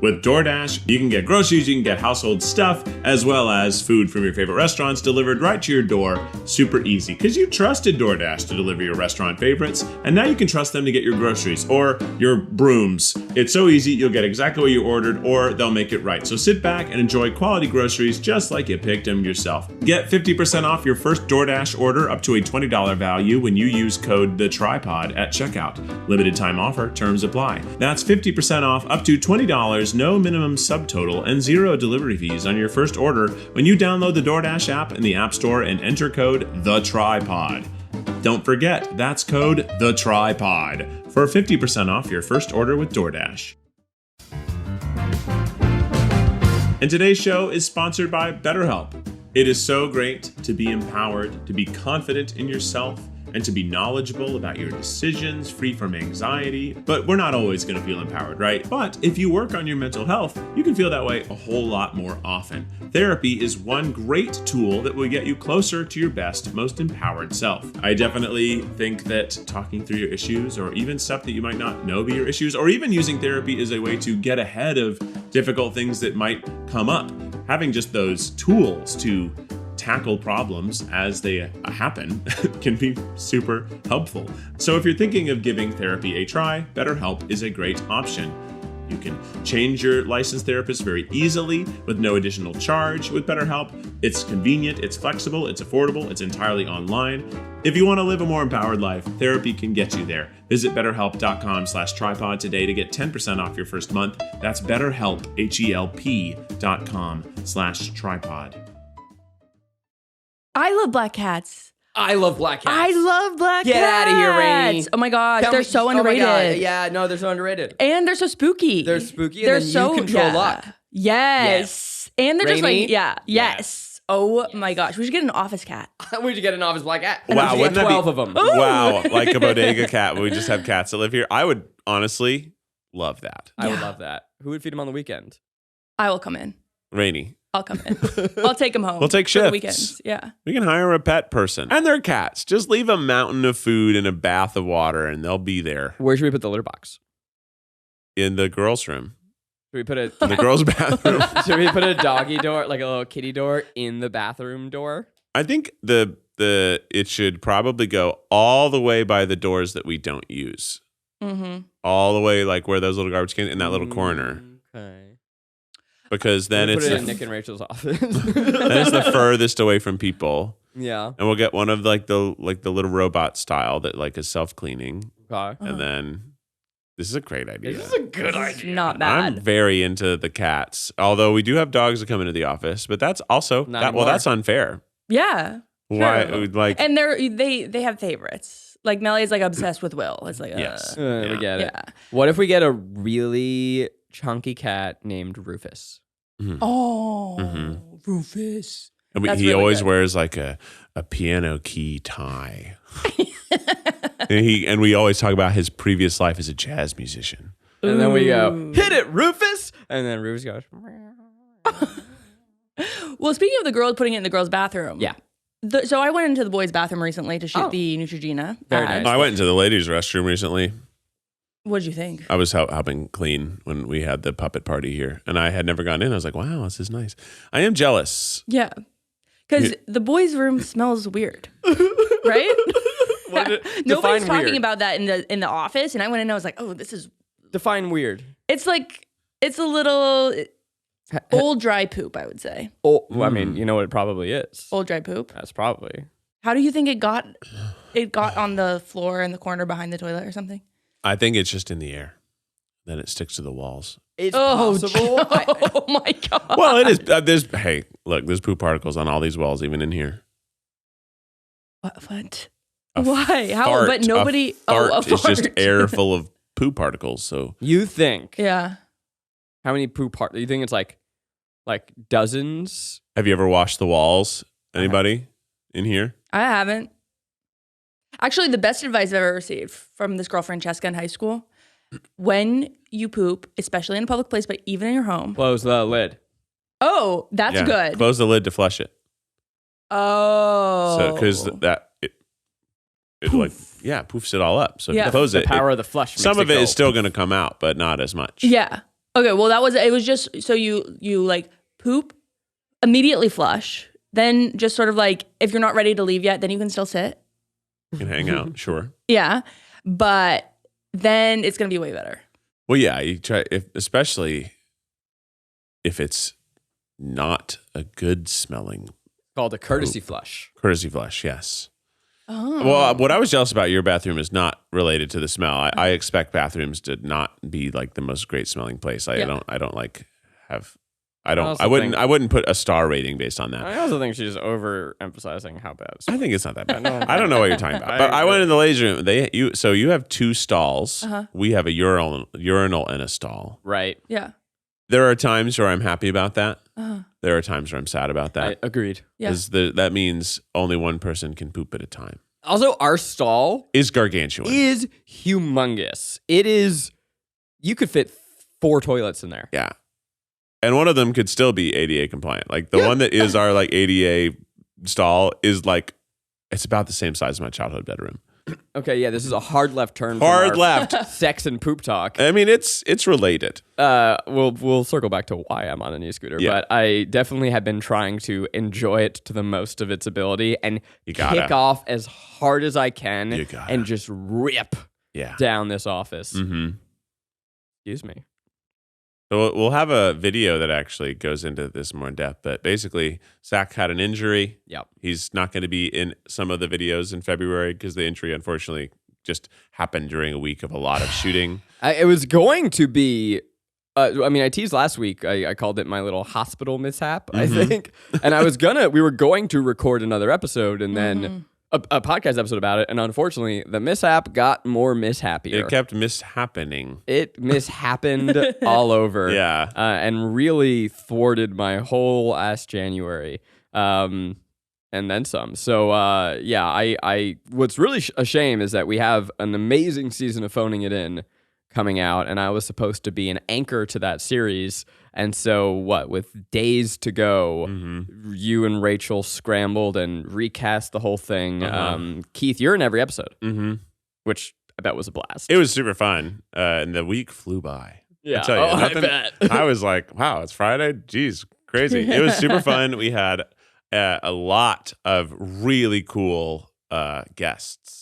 [SPEAKER 2] With DoorDash, you can get groceries, you can get household stuff, as well as food from your favorite restaurants delivered right to your door. Super easy, because you trusted DoorDash to deliver your restaurant favorites, and now you can trust them to get your groceries or your brooms. It's so easy, you'll get exactly what you ordered, or they'll make it right. So sit back and enjoy quality groceries just like you picked them yourself. Get 50% off your first DoorDash order up to a $20 value when you use code TheTryPod at checkout. Limited time offer, terms apply. That's 50% off up to $20, no minimum subtotal, and 0 delivery fees on your first order when you download the DoorDash app in the App Store and enter code TheTryPod. Don't forget, that's code TheTryPod for 50% off your first order with DoorDash. And today's show is sponsored by BetterHelp. It is so great to be empowered, to be confident in yourself, and to be knowledgeable about your decisions, free from anxiety. But we're not always going to feel empowered, right? But if you work on your mental health, you can feel that way a whole lot more often. Therapy is one great tool that will get you closer to your best, most empowered self. I definitely think that talking through your issues, or even stuff that you might not know be your issues, or even using therapy is a way to get ahead of difficult things that might come up. Having just those tools to tackle problems as they happen can be super helpful. So if you're thinking of giving therapy a try, BetterHelp is a great option. You can change your licensed therapist very easily with no additional charge with BetterHelp. It's convenient, it's flexible, it's affordable, it's entirely online. If you want to live a more empowered life, therapy can get you there. Visit BetterHelp.com/TryPod today to get 10% off your first month. That's BetterHelp, HELP.com/TryPod.
[SPEAKER 5] I love black cats.
[SPEAKER 4] I love black cats.
[SPEAKER 5] I love black cats.
[SPEAKER 4] Get out of here, Rainie.
[SPEAKER 5] Oh my gosh, they're so underrated.
[SPEAKER 4] Oh my God. Yeah, no, they're so underrated.
[SPEAKER 5] And they're so spooky.
[SPEAKER 4] They're spooky,
[SPEAKER 5] They're
[SPEAKER 4] and then
[SPEAKER 5] so
[SPEAKER 4] you control luck.
[SPEAKER 5] Yes. And they're just
[SPEAKER 4] Rainie?
[SPEAKER 5] like, yes. Oh my gosh, we should get an office cat.
[SPEAKER 4] We should get an office black cat.
[SPEAKER 3] Wow,
[SPEAKER 4] We should get 12 of them.
[SPEAKER 3] Wow, like a bodega cat. We just have cats that live here. I would honestly love that.
[SPEAKER 4] I would love that. Who would feed them on the weekend?
[SPEAKER 5] I will come in.
[SPEAKER 3] Rainie.
[SPEAKER 5] I'll come in. I'll take them home.
[SPEAKER 3] We'll take
[SPEAKER 5] for the
[SPEAKER 3] shifts.
[SPEAKER 5] weekends. Yeah.
[SPEAKER 3] We can hire a pet person. And they're cats. Just leave a mountain of food and a bath of water and they'll be there.
[SPEAKER 4] Where should we put the litter box?
[SPEAKER 3] In the girls' room.
[SPEAKER 4] Should we put it
[SPEAKER 3] In the girls' bathroom.
[SPEAKER 4] Should we put a doggy door, like a little kitty door, in the bathroom door?
[SPEAKER 3] I think it should probably go all the way by the doors that we don't use.
[SPEAKER 5] Mm-hmm.
[SPEAKER 3] All the way like where those little garbage cans in that little corner.
[SPEAKER 4] Okay.
[SPEAKER 3] Because then
[SPEAKER 4] Put
[SPEAKER 3] it's
[SPEAKER 4] it in Nick and Rachel's office.
[SPEAKER 3] then it's the furthest away from people.
[SPEAKER 4] Yeah.
[SPEAKER 3] And we'll get one of like the little robot style that like is self-cleaning.
[SPEAKER 4] Okay.
[SPEAKER 3] And then this is a great idea.
[SPEAKER 4] This is a good idea.
[SPEAKER 5] Not bad.
[SPEAKER 3] I'm very into the cats. Although we do have dogs that come into the office, but that's also that's unfair.
[SPEAKER 5] Yeah.
[SPEAKER 3] Why
[SPEAKER 5] Sure.
[SPEAKER 3] like
[SPEAKER 5] And they have favorites. Like Melly's like obsessed with Will. It's like
[SPEAKER 3] Yes.
[SPEAKER 4] We get it.
[SPEAKER 5] Yeah.
[SPEAKER 4] What if we get a really chunky cat named Rufus?
[SPEAKER 5] Oh,
[SPEAKER 3] Mhm.
[SPEAKER 5] Rufus.
[SPEAKER 3] and
[SPEAKER 5] That's
[SPEAKER 3] he
[SPEAKER 5] really
[SPEAKER 3] always
[SPEAKER 5] good.
[SPEAKER 3] wears like a piano key tie. and we always talk about his previous life as a jazz musician.
[SPEAKER 4] And then we go,
[SPEAKER 5] Ooh.
[SPEAKER 4] hit it, Rufus! And then Rufus goes,
[SPEAKER 5] Well, speaking of the girls putting it in the girls' bathroom.
[SPEAKER 4] yeah.
[SPEAKER 5] So I went into the boys' bathroom recently to shoot
[SPEAKER 4] Oh.
[SPEAKER 5] the Neutrogena.
[SPEAKER 4] Very
[SPEAKER 5] ad.
[SPEAKER 4] nice.
[SPEAKER 3] I went into the ladies' restroom recently.
[SPEAKER 5] What'd you think?
[SPEAKER 3] I was helping clean when we had the puppet party here, and I had never gone in. I was like, "Wow, this is nice." I am jealous.
[SPEAKER 5] Yeah. Because the boys' room smells weird. Right? Nobody's talking
[SPEAKER 4] weird.
[SPEAKER 5] about that in the office. And I went in and I was like, oh, this is
[SPEAKER 4] Define weird.
[SPEAKER 5] it's a little old dry poop, I would say.
[SPEAKER 4] Oh, well, I mean, you know what it probably is.
[SPEAKER 5] Old dry poop.
[SPEAKER 4] That's probably.
[SPEAKER 5] How do you think it got on the floor in the corner behind the toilet or something?
[SPEAKER 3] I think it's just in the air. Then it sticks to the walls.
[SPEAKER 4] It's
[SPEAKER 5] Oh,
[SPEAKER 4] possible.
[SPEAKER 5] oh my god.
[SPEAKER 3] Well, it is. There's poop particles on all these walls, even in here.
[SPEAKER 5] What?
[SPEAKER 3] A
[SPEAKER 5] Why? How?
[SPEAKER 3] fart-
[SPEAKER 5] But nobody.
[SPEAKER 3] Fart
[SPEAKER 5] a
[SPEAKER 3] is just
[SPEAKER 5] fart.
[SPEAKER 3] air full of poop particles. So
[SPEAKER 4] You think
[SPEAKER 5] Yeah.
[SPEAKER 4] how many poop parts? You think it's like dozens?
[SPEAKER 3] have you ever washed the walls? Anybody in here?
[SPEAKER 5] I haven't. Actually, the best advice I've ever received from this girl Francesca in high school: when you poop, especially in a public place, but even in your home.
[SPEAKER 4] Close the lid.
[SPEAKER 5] Oh, that's
[SPEAKER 3] Yeah.
[SPEAKER 5] good.
[SPEAKER 3] Close the lid to flush it.
[SPEAKER 5] Oh.
[SPEAKER 3] So because it like poofs it all up. So if
[SPEAKER 5] Yeah.
[SPEAKER 3] you close
[SPEAKER 4] The
[SPEAKER 3] it,
[SPEAKER 4] power of the flush.
[SPEAKER 3] some
[SPEAKER 4] makes
[SPEAKER 3] of it
[SPEAKER 4] go.
[SPEAKER 3] is still going to come out, but not as much.
[SPEAKER 5] Yeah. Okay, well it was just so you like poop, immediately flush, then just sort of like if you're not ready to leave yet, then you can still sit.
[SPEAKER 3] You can hang out, sure.
[SPEAKER 5] Yeah, but then it's gonna be way better.
[SPEAKER 3] Well, yeah, you try especially if it's not a good smelling
[SPEAKER 4] Called a courtesy flush.
[SPEAKER 3] courtesy flush. Yes.
[SPEAKER 5] Oh.
[SPEAKER 3] Well, what I was jealous about your bathroom is not related to the smell. I expect bathrooms to not be like the most great smelling place. I don't like have. I wouldn't put a star rating based on that.
[SPEAKER 4] I also think she's overemphasizing how bad.
[SPEAKER 3] I think it's not that bad. I don't know what you're talking about. But I went in the ladies' room. So you have 2 stalls. We have a urinal and a stall.
[SPEAKER 4] Right.
[SPEAKER 5] Yeah.
[SPEAKER 3] There are times where I'm happy about that. There are times where I'm sad about that.
[SPEAKER 4] Agreed.
[SPEAKER 5] Yeah.
[SPEAKER 3] Because that means only one person can poop at a time.
[SPEAKER 4] Also, our stall
[SPEAKER 3] Is gargantuan.
[SPEAKER 4] is humongous. It is. You could fit 4 toilets in there.
[SPEAKER 3] Yeah. And one of them could still be ADA compliant. Like the one that is our like ADA stall is like, it's about the same size as my childhood bedroom.
[SPEAKER 4] Okay, yeah, this is a hard left turn.
[SPEAKER 3] Hard
[SPEAKER 4] from our
[SPEAKER 3] left.
[SPEAKER 4] sex and poop talk.
[SPEAKER 3] I mean, it's related.
[SPEAKER 4] We'll circle back to why I'm on an e-scooter, but I definitely have been trying to enjoy it to the most of its ability and kick off as hard as I can and just rip down this office.
[SPEAKER 3] Mm-hmm.
[SPEAKER 4] Excuse me.
[SPEAKER 3] So we'll have a video that actually goes into this more in depth, but basically Zach had an injury.
[SPEAKER 4] Yep.
[SPEAKER 3] He's not going to be in some of the videos in February because the injury unfortunately just happened during a week of a lot of shooting.
[SPEAKER 4] It was going to be, I teased last week, I called it my little hospital mishap, I think. And we were going to record another episode and then a podcast episode about it. And unfortunately, the mishap got more mishappier.
[SPEAKER 3] It kept mishappening.
[SPEAKER 4] It mishappened all over.
[SPEAKER 3] Yeah.
[SPEAKER 4] And really thwarted my whole ass January. And then some. So, I what's really a shame is that we have an amazing season of Phoning It In coming out, and I was supposed to be an anchor to that series. And so, with days to go, you and Rachel scrambled and recast the whole thing. Keith, you're in every episode, which I bet was a blast.
[SPEAKER 3] It was super fun, and the week flew by.
[SPEAKER 4] Yeah,
[SPEAKER 3] I tell you,
[SPEAKER 4] I bet.
[SPEAKER 3] I was like, wow, it's Friday? Jeez, crazy. It was super fun. We had a lot of really cool guests.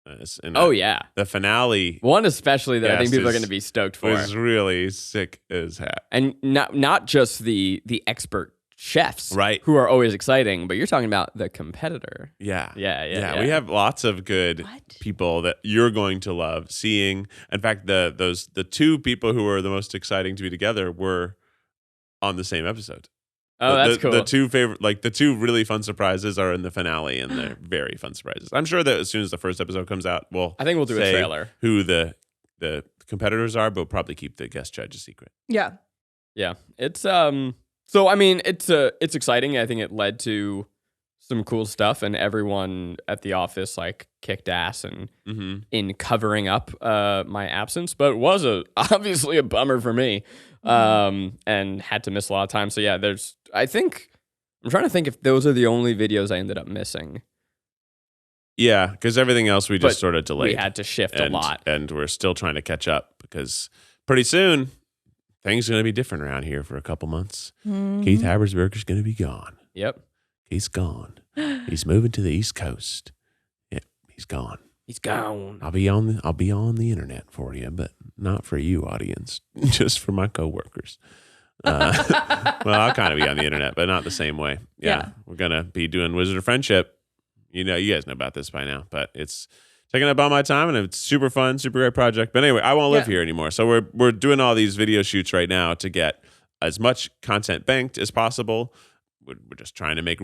[SPEAKER 3] The finale.
[SPEAKER 4] One especially that I think people are going to be stoked for.
[SPEAKER 3] Was really sick as heck.
[SPEAKER 4] And not just the expert chefs,
[SPEAKER 3] right,
[SPEAKER 4] who are always exciting, but you're talking about the competitor.
[SPEAKER 3] Yeah.
[SPEAKER 4] Yeah.
[SPEAKER 3] We have lots of good people that you're going to love seeing. In fact, the 2 people who were the most exciting to be together were on the same episode.
[SPEAKER 4] Oh, that's cool.
[SPEAKER 3] The 2 really fun surprises are in the finale, and they're very fun surprises. I'm sure that as soon as the first episode comes out,
[SPEAKER 4] I think we'll do a trailer.
[SPEAKER 3] Who the competitors are, but we'll probably keep the guest judge a secret.
[SPEAKER 5] Yeah.
[SPEAKER 4] Yeah. It's so I mean it's exciting. I think it led to some cool stuff, and everyone at the office like kicked ass and in covering up my absence, but it was obviously a bummer for me. And had to miss a lot of time. So yeah, I'm trying to think if those are the only videos I ended up missing.
[SPEAKER 3] Yeah, because everything else we just sort of delayed.
[SPEAKER 4] We had to shift a lot.
[SPEAKER 3] And we're still trying to catch up because pretty soon things are going to be different around here for a couple months. Keith Habersberger's going to be gone.
[SPEAKER 4] Yep.
[SPEAKER 3] He's gone. He's moving to the East Coast. Yep, he's gone.
[SPEAKER 4] He's gone.
[SPEAKER 3] I'll be on the internet for you, but not for you, audience. Just for my coworkers. Well, I'll kind of be on the internet, but not the same way. Yeah. We're gonna be doing Wizard of Friendship. You guys know about this by now, but it's taking up all my time, and it's super fun, super great project. But anyway, I won't live here anymore, so we're doing all these video shoots right now to get as much content banked as possible. We're just trying to make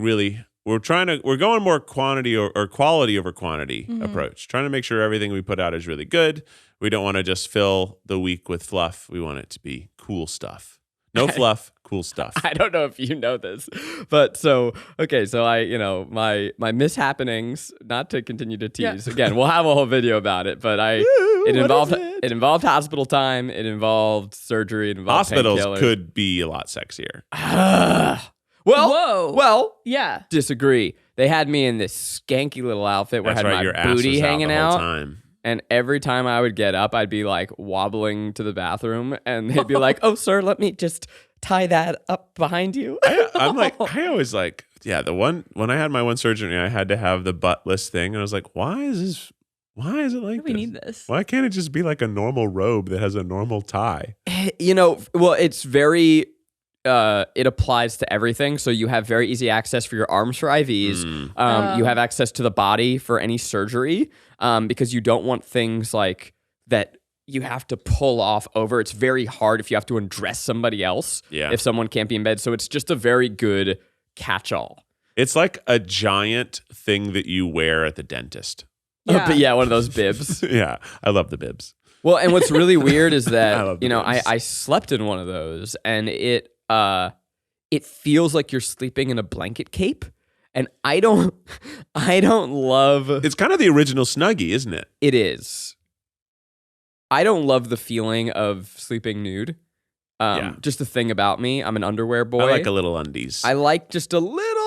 [SPEAKER 3] we're going more quantity or quality over quantity approach, trying to make sure everything we put out is really good. We don't want to just fill the week with fluff. We want it to be cool stuff. No fluff, cool stuff.
[SPEAKER 4] I don't know if you know this, but so I, my mishappenings, not to continue to tease. Yeah. Again, we'll have a whole video about it, but it involved hospital time, it involved surgery, it involved
[SPEAKER 3] hospitals could be a lot sexier.
[SPEAKER 4] Well,
[SPEAKER 5] yeah.
[SPEAKER 4] Disagree. They had me in this skanky little outfit where I had my booty hanging out.
[SPEAKER 3] Time.
[SPEAKER 4] And every time I would get up, I'd be like wobbling to the bathroom, and they'd be like, "Oh, sir, let me just tie that up behind you."
[SPEAKER 3] I'm like, I always like, the one when I had my one surgery, I had to have the buttless thing, and I was like, why is it like
[SPEAKER 5] We
[SPEAKER 3] this?
[SPEAKER 5] need this.
[SPEAKER 3] Why can't it just be like a normal robe that has a normal tie?
[SPEAKER 4] Well, it's very. It applies to everything. So you have very easy access for your arms for IVs. You have access to the body for any surgery because you don't want things like that you have to pull off over. It's very hard if you have to undress somebody else if someone can't be in bed. So it's just a very good catch-all.
[SPEAKER 3] It's like a giant thing that you wear at the dentist.
[SPEAKER 5] Yeah.
[SPEAKER 4] But yeah, one of those bibs.
[SPEAKER 3] Yeah, I love the bibs.
[SPEAKER 4] Well, and what's really weird is
[SPEAKER 3] I
[SPEAKER 4] that,
[SPEAKER 3] love the bibs.
[SPEAKER 4] I slept in one of those, and it feels like you're sleeping in a blanket cape, and I don't love.
[SPEAKER 3] It's kind of the original Snuggie, isn't it?
[SPEAKER 4] It is. I don't love the feeling of sleeping nude. Just the thing about me, I'm an underwear boy.
[SPEAKER 3] I like a little undies.
[SPEAKER 4] I like just a little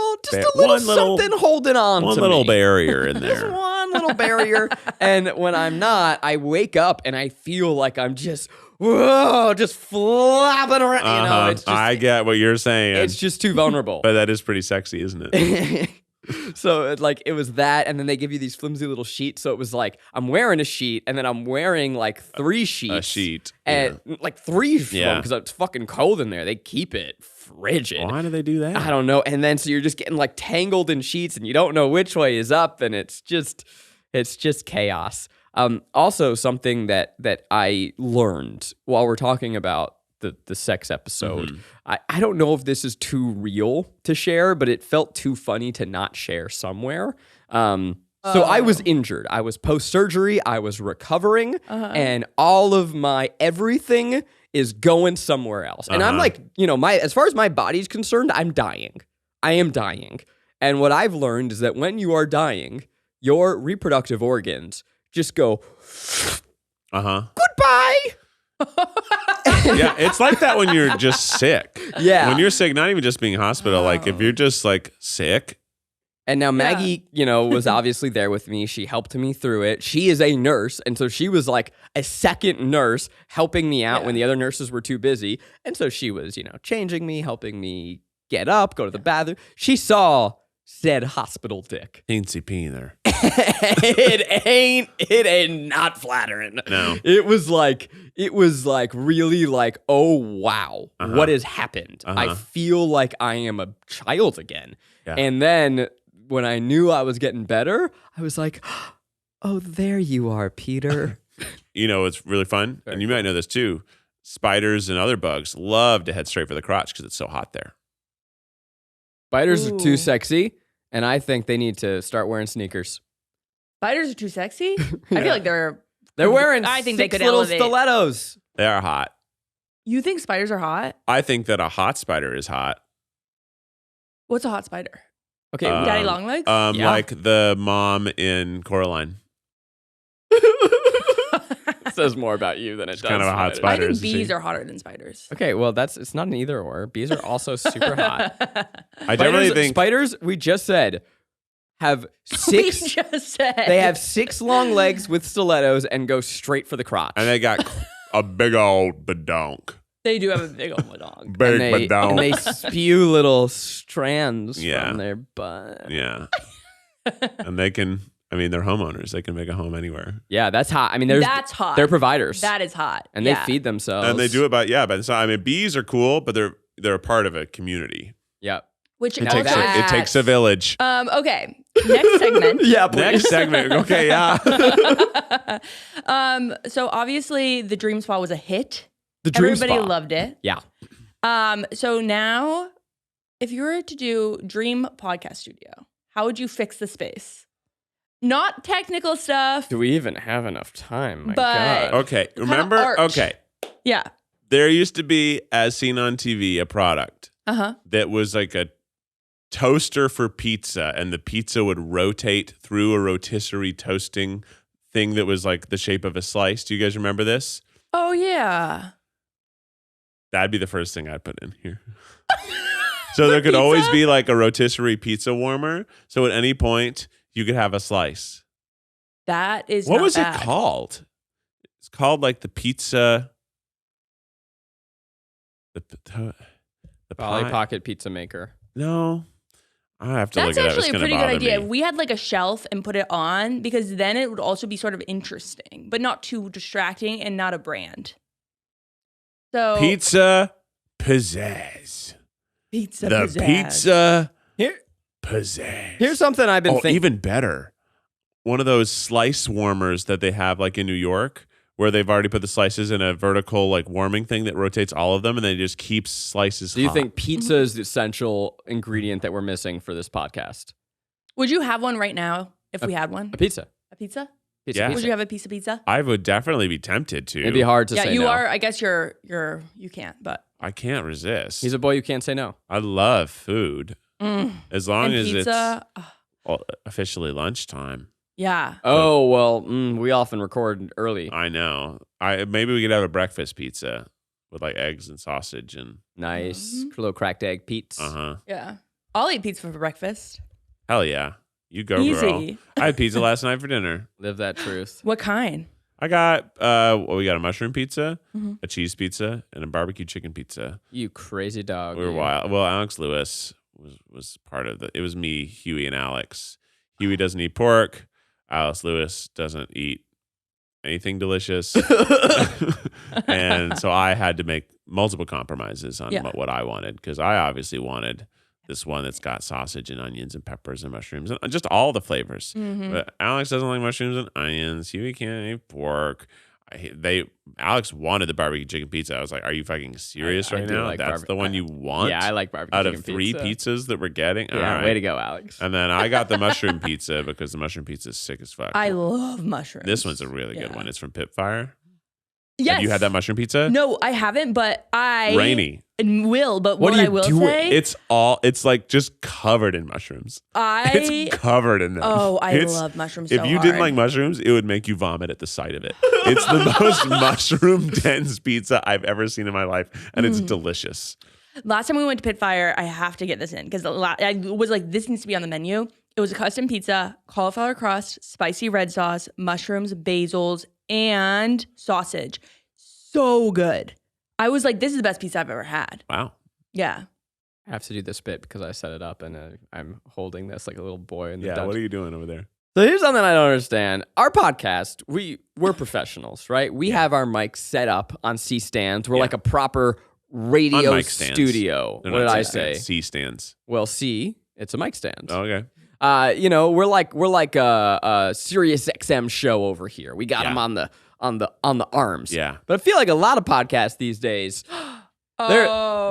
[SPEAKER 3] One little-
[SPEAKER 4] something holding on
[SPEAKER 3] one
[SPEAKER 4] to
[SPEAKER 3] little
[SPEAKER 4] me.
[SPEAKER 3] barrier in
[SPEAKER 4] Just
[SPEAKER 3] there.
[SPEAKER 4] one little barrier. And when I'm not, I wake up and I feel like I'm just flapping around. It's just,
[SPEAKER 3] I get what you're saying.
[SPEAKER 4] it's just too vulnerable.
[SPEAKER 3] But that is pretty sexy, isn't it?
[SPEAKER 4] So it was that, and then they give you these flimsy little sheets. So it was like I'm wearing a sheet, and then I'm wearing like 3 sheets.
[SPEAKER 3] A sheet.
[SPEAKER 4] And like 3 of them
[SPEAKER 3] Yeah.
[SPEAKER 4] because it's fucking cold in there. They keep it frigid.
[SPEAKER 3] Why do they do that?
[SPEAKER 4] I don't know. And then so you're just getting like tangled in sheets, and you don't know which way is up, and it's just chaos. Also, something that I learned while we're talking about the sex episode, I don't know if this is too real to share, but it felt too funny to not share somewhere. So I was injured. I was post-surgery. I was recovering, and all of my everything is going somewhere else. And I'm like, as far as my body's concerned, I'm dying. I am dying. And what I've learned is that when you are dying, your reproductive organs just go, goodbye.
[SPEAKER 3] Yeah, it's like that when you're just sick.
[SPEAKER 4] Yeah.
[SPEAKER 3] When you're sick, not even just being hospital, like if you're just like sick.
[SPEAKER 4] And now Maggie, was obviously there with me. She helped me through it. She is a nurse. And so she was like a second nurse helping me out when the other nurses were too busy. And so she was, changing me, helping me get up, go to the bathroom. She saw said hospital dick.
[SPEAKER 3] Teensy peeny.
[SPEAKER 4] It ain't not flattering.
[SPEAKER 3] No.
[SPEAKER 4] It was like really like, oh wow, what has happened? I feel like I am a child again.
[SPEAKER 3] Yeah.
[SPEAKER 4] And then when I knew I was getting better, I was like, oh, there you are, Peter.
[SPEAKER 3] It's really fun, and you might know this too. Spiders and other bugs love to head straight for the crotch because it's so hot there.
[SPEAKER 4] Spiders are too
[SPEAKER 5] Ooh.
[SPEAKER 4] sexy, and I think they need to start wearing sneakers.
[SPEAKER 5] Spiders are too sexy. I feel like they're
[SPEAKER 4] wearing
[SPEAKER 5] I think they
[SPEAKER 4] 6
[SPEAKER 5] could
[SPEAKER 4] little
[SPEAKER 5] elevate.
[SPEAKER 4] stilettos.
[SPEAKER 3] They are hot.
[SPEAKER 5] You think spiders are hot?
[SPEAKER 3] I think that a hot spider is hot.
[SPEAKER 5] What's a hot spider?
[SPEAKER 4] Okay,
[SPEAKER 5] Daddy Longlegs?
[SPEAKER 4] Yeah.
[SPEAKER 3] Like the mom in Coraline.
[SPEAKER 4] says more about you than it does.
[SPEAKER 3] kind of a hot
[SPEAKER 4] spiders.
[SPEAKER 3] spider.
[SPEAKER 5] I think
[SPEAKER 3] isn't she?
[SPEAKER 5] bees are hotter than spiders.
[SPEAKER 4] Okay, well it's not an either or. Bees are also super hot.
[SPEAKER 3] I definitely think
[SPEAKER 4] Spiders, we just said, have
[SPEAKER 5] We
[SPEAKER 4] 6.
[SPEAKER 5] just said.
[SPEAKER 4] They have 6 long legs with stilettos and go straight for the crotch.
[SPEAKER 3] and they got a big old badonk.
[SPEAKER 5] They do have a big old dog.
[SPEAKER 3] Big
[SPEAKER 4] and
[SPEAKER 3] badonk.
[SPEAKER 4] they spew little strands
[SPEAKER 3] Yeah.
[SPEAKER 4] from their butt.
[SPEAKER 3] Yeah. And they can, they're homeowners. They can make a home anywhere.
[SPEAKER 4] Yeah, that's hot.
[SPEAKER 5] That's hot.
[SPEAKER 4] They're providers.
[SPEAKER 5] That is hot.
[SPEAKER 4] and
[SPEAKER 5] Yeah.
[SPEAKER 4] they feed themselves.
[SPEAKER 3] And they do it but so, bees are cool, but they're a part of a community.
[SPEAKER 4] Yep.
[SPEAKER 5] Which
[SPEAKER 3] It
[SPEAKER 5] also
[SPEAKER 3] takes it takes a village.
[SPEAKER 5] Okay. Next segment.
[SPEAKER 4] Yeah, please.
[SPEAKER 3] Next segment. Okay, yeah.
[SPEAKER 5] So obviously the Dream Spa was a hit.
[SPEAKER 4] The Dream
[SPEAKER 5] Everybody
[SPEAKER 4] Spa.
[SPEAKER 5] loved it.
[SPEAKER 4] Yeah.
[SPEAKER 5] So now, if you were to do Dream Podcast Studio, how would you fix the space? Not technical stuff.
[SPEAKER 4] Do we even have enough time? My
[SPEAKER 5] But-
[SPEAKER 4] God.
[SPEAKER 3] Okay. Remember?
[SPEAKER 5] arch.
[SPEAKER 3] Okay.
[SPEAKER 5] Yeah.
[SPEAKER 3] There used to be, as seen on TV, a product that was like a toaster for pizza, and the pizza would rotate through a rotisserie toasting thing that was like the shape of a slice. Do you guys remember this?
[SPEAKER 5] Oh yeah.
[SPEAKER 3] That'd be the first thing I'd put in here. So there could always be like a rotisserie pizza warmer. So at any point, you could have a slice.
[SPEAKER 5] That is
[SPEAKER 3] What
[SPEAKER 5] not
[SPEAKER 3] was
[SPEAKER 5] bad.
[SPEAKER 3] it called? It's called like the pizza. The
[SPEAKER 4] Polly
[SPEAKER 3] pie.
[SPEAKER 4] Pocket Pizza Maker.
[SPEAKER 3] No, I have to
[SPEAKER 5] That's
[SPEAKER 3] look it up. It's
[SPEAKER 5] actually a
[SPEAKER 3] gonna
[SPEAKER 5] pretty good
[SPEAKER 3] bother
[SPEAKER 5] idea.
[SPEAKER 3] me.
[SPEAKER 5] If we had like a shelf and put it on, because then it would also be sort of interesting, but not too distracting and not a brand. So
[SPEAKER 3] Pizza pizzazz.
[SPEAKER 5] pizza,
[SPEAKER 3] The
[SPEAKER 5] pizzazz.
[SPEAKER 3] pizza
[SPEAKER 4] Here,
[SPEAKER 3] pizzazz.
[SPEAKER 4] here's something I've been thinking.
[SPEAKER 3] Even better. One of those slice warmers that they have like in New York, where they've already put the slices in a vertical like warming thing that rotates all of them, and then it just keeps slices
[SPEAKER 4] Do you
[SPEAKER 3] hot.
[SPEAKER 4] think pizza is the essential ingredient that we're missing for this podcast?
[SPEAKER 5] Would you have one right now if we had one?
[SPEAKER 4] A pizza.
[SPEAKER 5] A pizza?
[SPEAKER 4] Pizza,
[SPEAKER 3] Yeah.
[SPEAKER 4] pizza.
[SPEAKER 5] Would you have a piece of pizza?
[SPEAKER 3] I would definitely be tempted to.
[SPEAKER 4] It'd be hard to
[SPEAKER 5] Yeah,
[SPEAKER 4] say
[SPEAKER 5] you
[SPEAKER 4] no.
[SPEAKER 5] are. I guess you can't, but
[SPEAKER 3] I can't resist.
[SPEAKER 4] He's a boy you can't say no.
[SPEAKER 3] I love food. As long
[SPEAKER 5] and
[SPEAKER 3] as
[SPEAKER 5] pizza.
[SPEAKER 3] it's officially lunchtime.
[SPEAKER 5] Yeah.
[SPEAKER 4] Oh, well, we often record early.
[SPEAKER 3] I know. Maybe we could have a breakfast pizza with like eggs and sausage and
[SPEAKER 4] Nice. Little cracked egg Pete's.
[SPEAKER 5] Yeah. I'll eat pizza for breakfast.
[SPEAKER 3] hell yeah. You go,
[SPEAKER 5] Easy.
[SPEAKER 3] girl. I had pizza last night for dinner.
[SPEAKER 4] Live that truth.
[SPEAKER 5] What kind?
[SPEAKER 3] I got we got a mushroom pizza, a cheese pizza, and a barbecue chicken pizza.
[SPEAKER 4] You crazy dog.
[SPEAKER 3] We were
[SPEAKER 4] you.
[SPEAKER 3] wild. Well, Alex Lewis was part of it was me, Huey, and Alex. Huey doesn't eat pork. Alex Lewis doesn't eat anything delicious. And so I had to make multiple compromises on what I wanted, because I obviously wanted this one that's got sausage and onions and peppers and mushrooms and just all the flavors. But Alex doesn't like mushrooms and onions. Huey can't eat pork. Alex wanted the barbecue chicken pizza. I was like, "Are you fucking serious
[SPEAKER 4] I
[SPEAKER 3] right
[SPEAKER 4] do
[SPEAKER 3] now?
[SPEAKER 4] like
[SPEAKER 3] That's the one you want?"
[SPEAKER 4] Yeah, I like barbecue
[SPEAKER 3] out
[SPEAKER 4] chicken
[SPEAKER 3] of 3
[SPEAKER 4] pizza.
[SPEAKER 3] pizzas that we're getting.
[SPEAKER 4] Yeah,
[SPEAKER 3] All right.
[SPEAKER 4] way to go, Alex.
[SPEAKER 3] And then I got the mushroom pizza because the mushroom pizza is sick as fuck.
[SPEAKER 5] I love mushrooms.
[SPEAKER 3] This one's a really good one. It's from Pitfire.
[SPEAKER 5] Yes.
[SPEAKER 3] Have you had that mushroom pizza?
[SPEAKER 5] No, I haven't, but I
[SPEAKER 3] Rainie.
[SPEAKER 5] will. But
[SPEAKER 4] What
[SPEAKER 5] what
[SPEAKER 4] do
[SPEAKER 5] I
[SPEAKER 4] you
[SPEAKER 5] will
[SPEAKER 4] do
[SPEAKER 5] say,
[SPEAKER 3] It's like just covered in mushrooms. It's covered in them.
[SPEAKER 5] I
[SPEAKER 3] It's-
[SPEAKER 5] love mushrooms.
[SPEAKER 3] If
[SPEAKER 5] so
[SPEAKER 3] you
[SPEAKER 5] hard.
[SPEAKER 3] didn't like mushrooms, it would make you vomit at the sight of it. It's the most mushroom dense pizza I've ever seen in my life, and it's delicious.
[SPEAKER 5] Last time we went to Pitfire, I have to get this in because I was like, this needs to be on the menu. It was a custom pizza, cauliflower crust, spicy red sauce, mushrooms, basils, and sausage. So good. I was like, this is the best pizza I've ever had.
[SPEAKER 3] Wow.
[SPEAKER 5] Yeah.
[SPEAKER 4] I have to do this bit because I set it up and I'm holding this like a little boy in the
[SPEAKER 3] Yeah.
[SPEAKER 4] dungeon.
[SPEAKER 3] What are you doing over there?
[SPEAKER 4] So here's something I don't understand. Our podcast, we're professionals, right? We have our mics set up on C stands. We're like a proper radio
[SPEAKER 3] On mic stands.
[SPEAKER 4] studio.
[SPEAKER 3] They're
[SPEAKER 4] What did
[SPEAKER 3] not
[SPEAKER 4] I
[SPEAKER 3] C
[SPEAKER 4] say?
[SPEAKER 3] stands, C stands.
[SPEAKER 4] Well, C, it's a mic stand.
[SPEAKER 3] Oh, okay.
[SPEAKER 4] We're like a Sirius XM show over here. We got them on the arms.
[SPEAKER 3] Yeah.
[SPEAKER 4] But I feel like a lot of podcasts these days,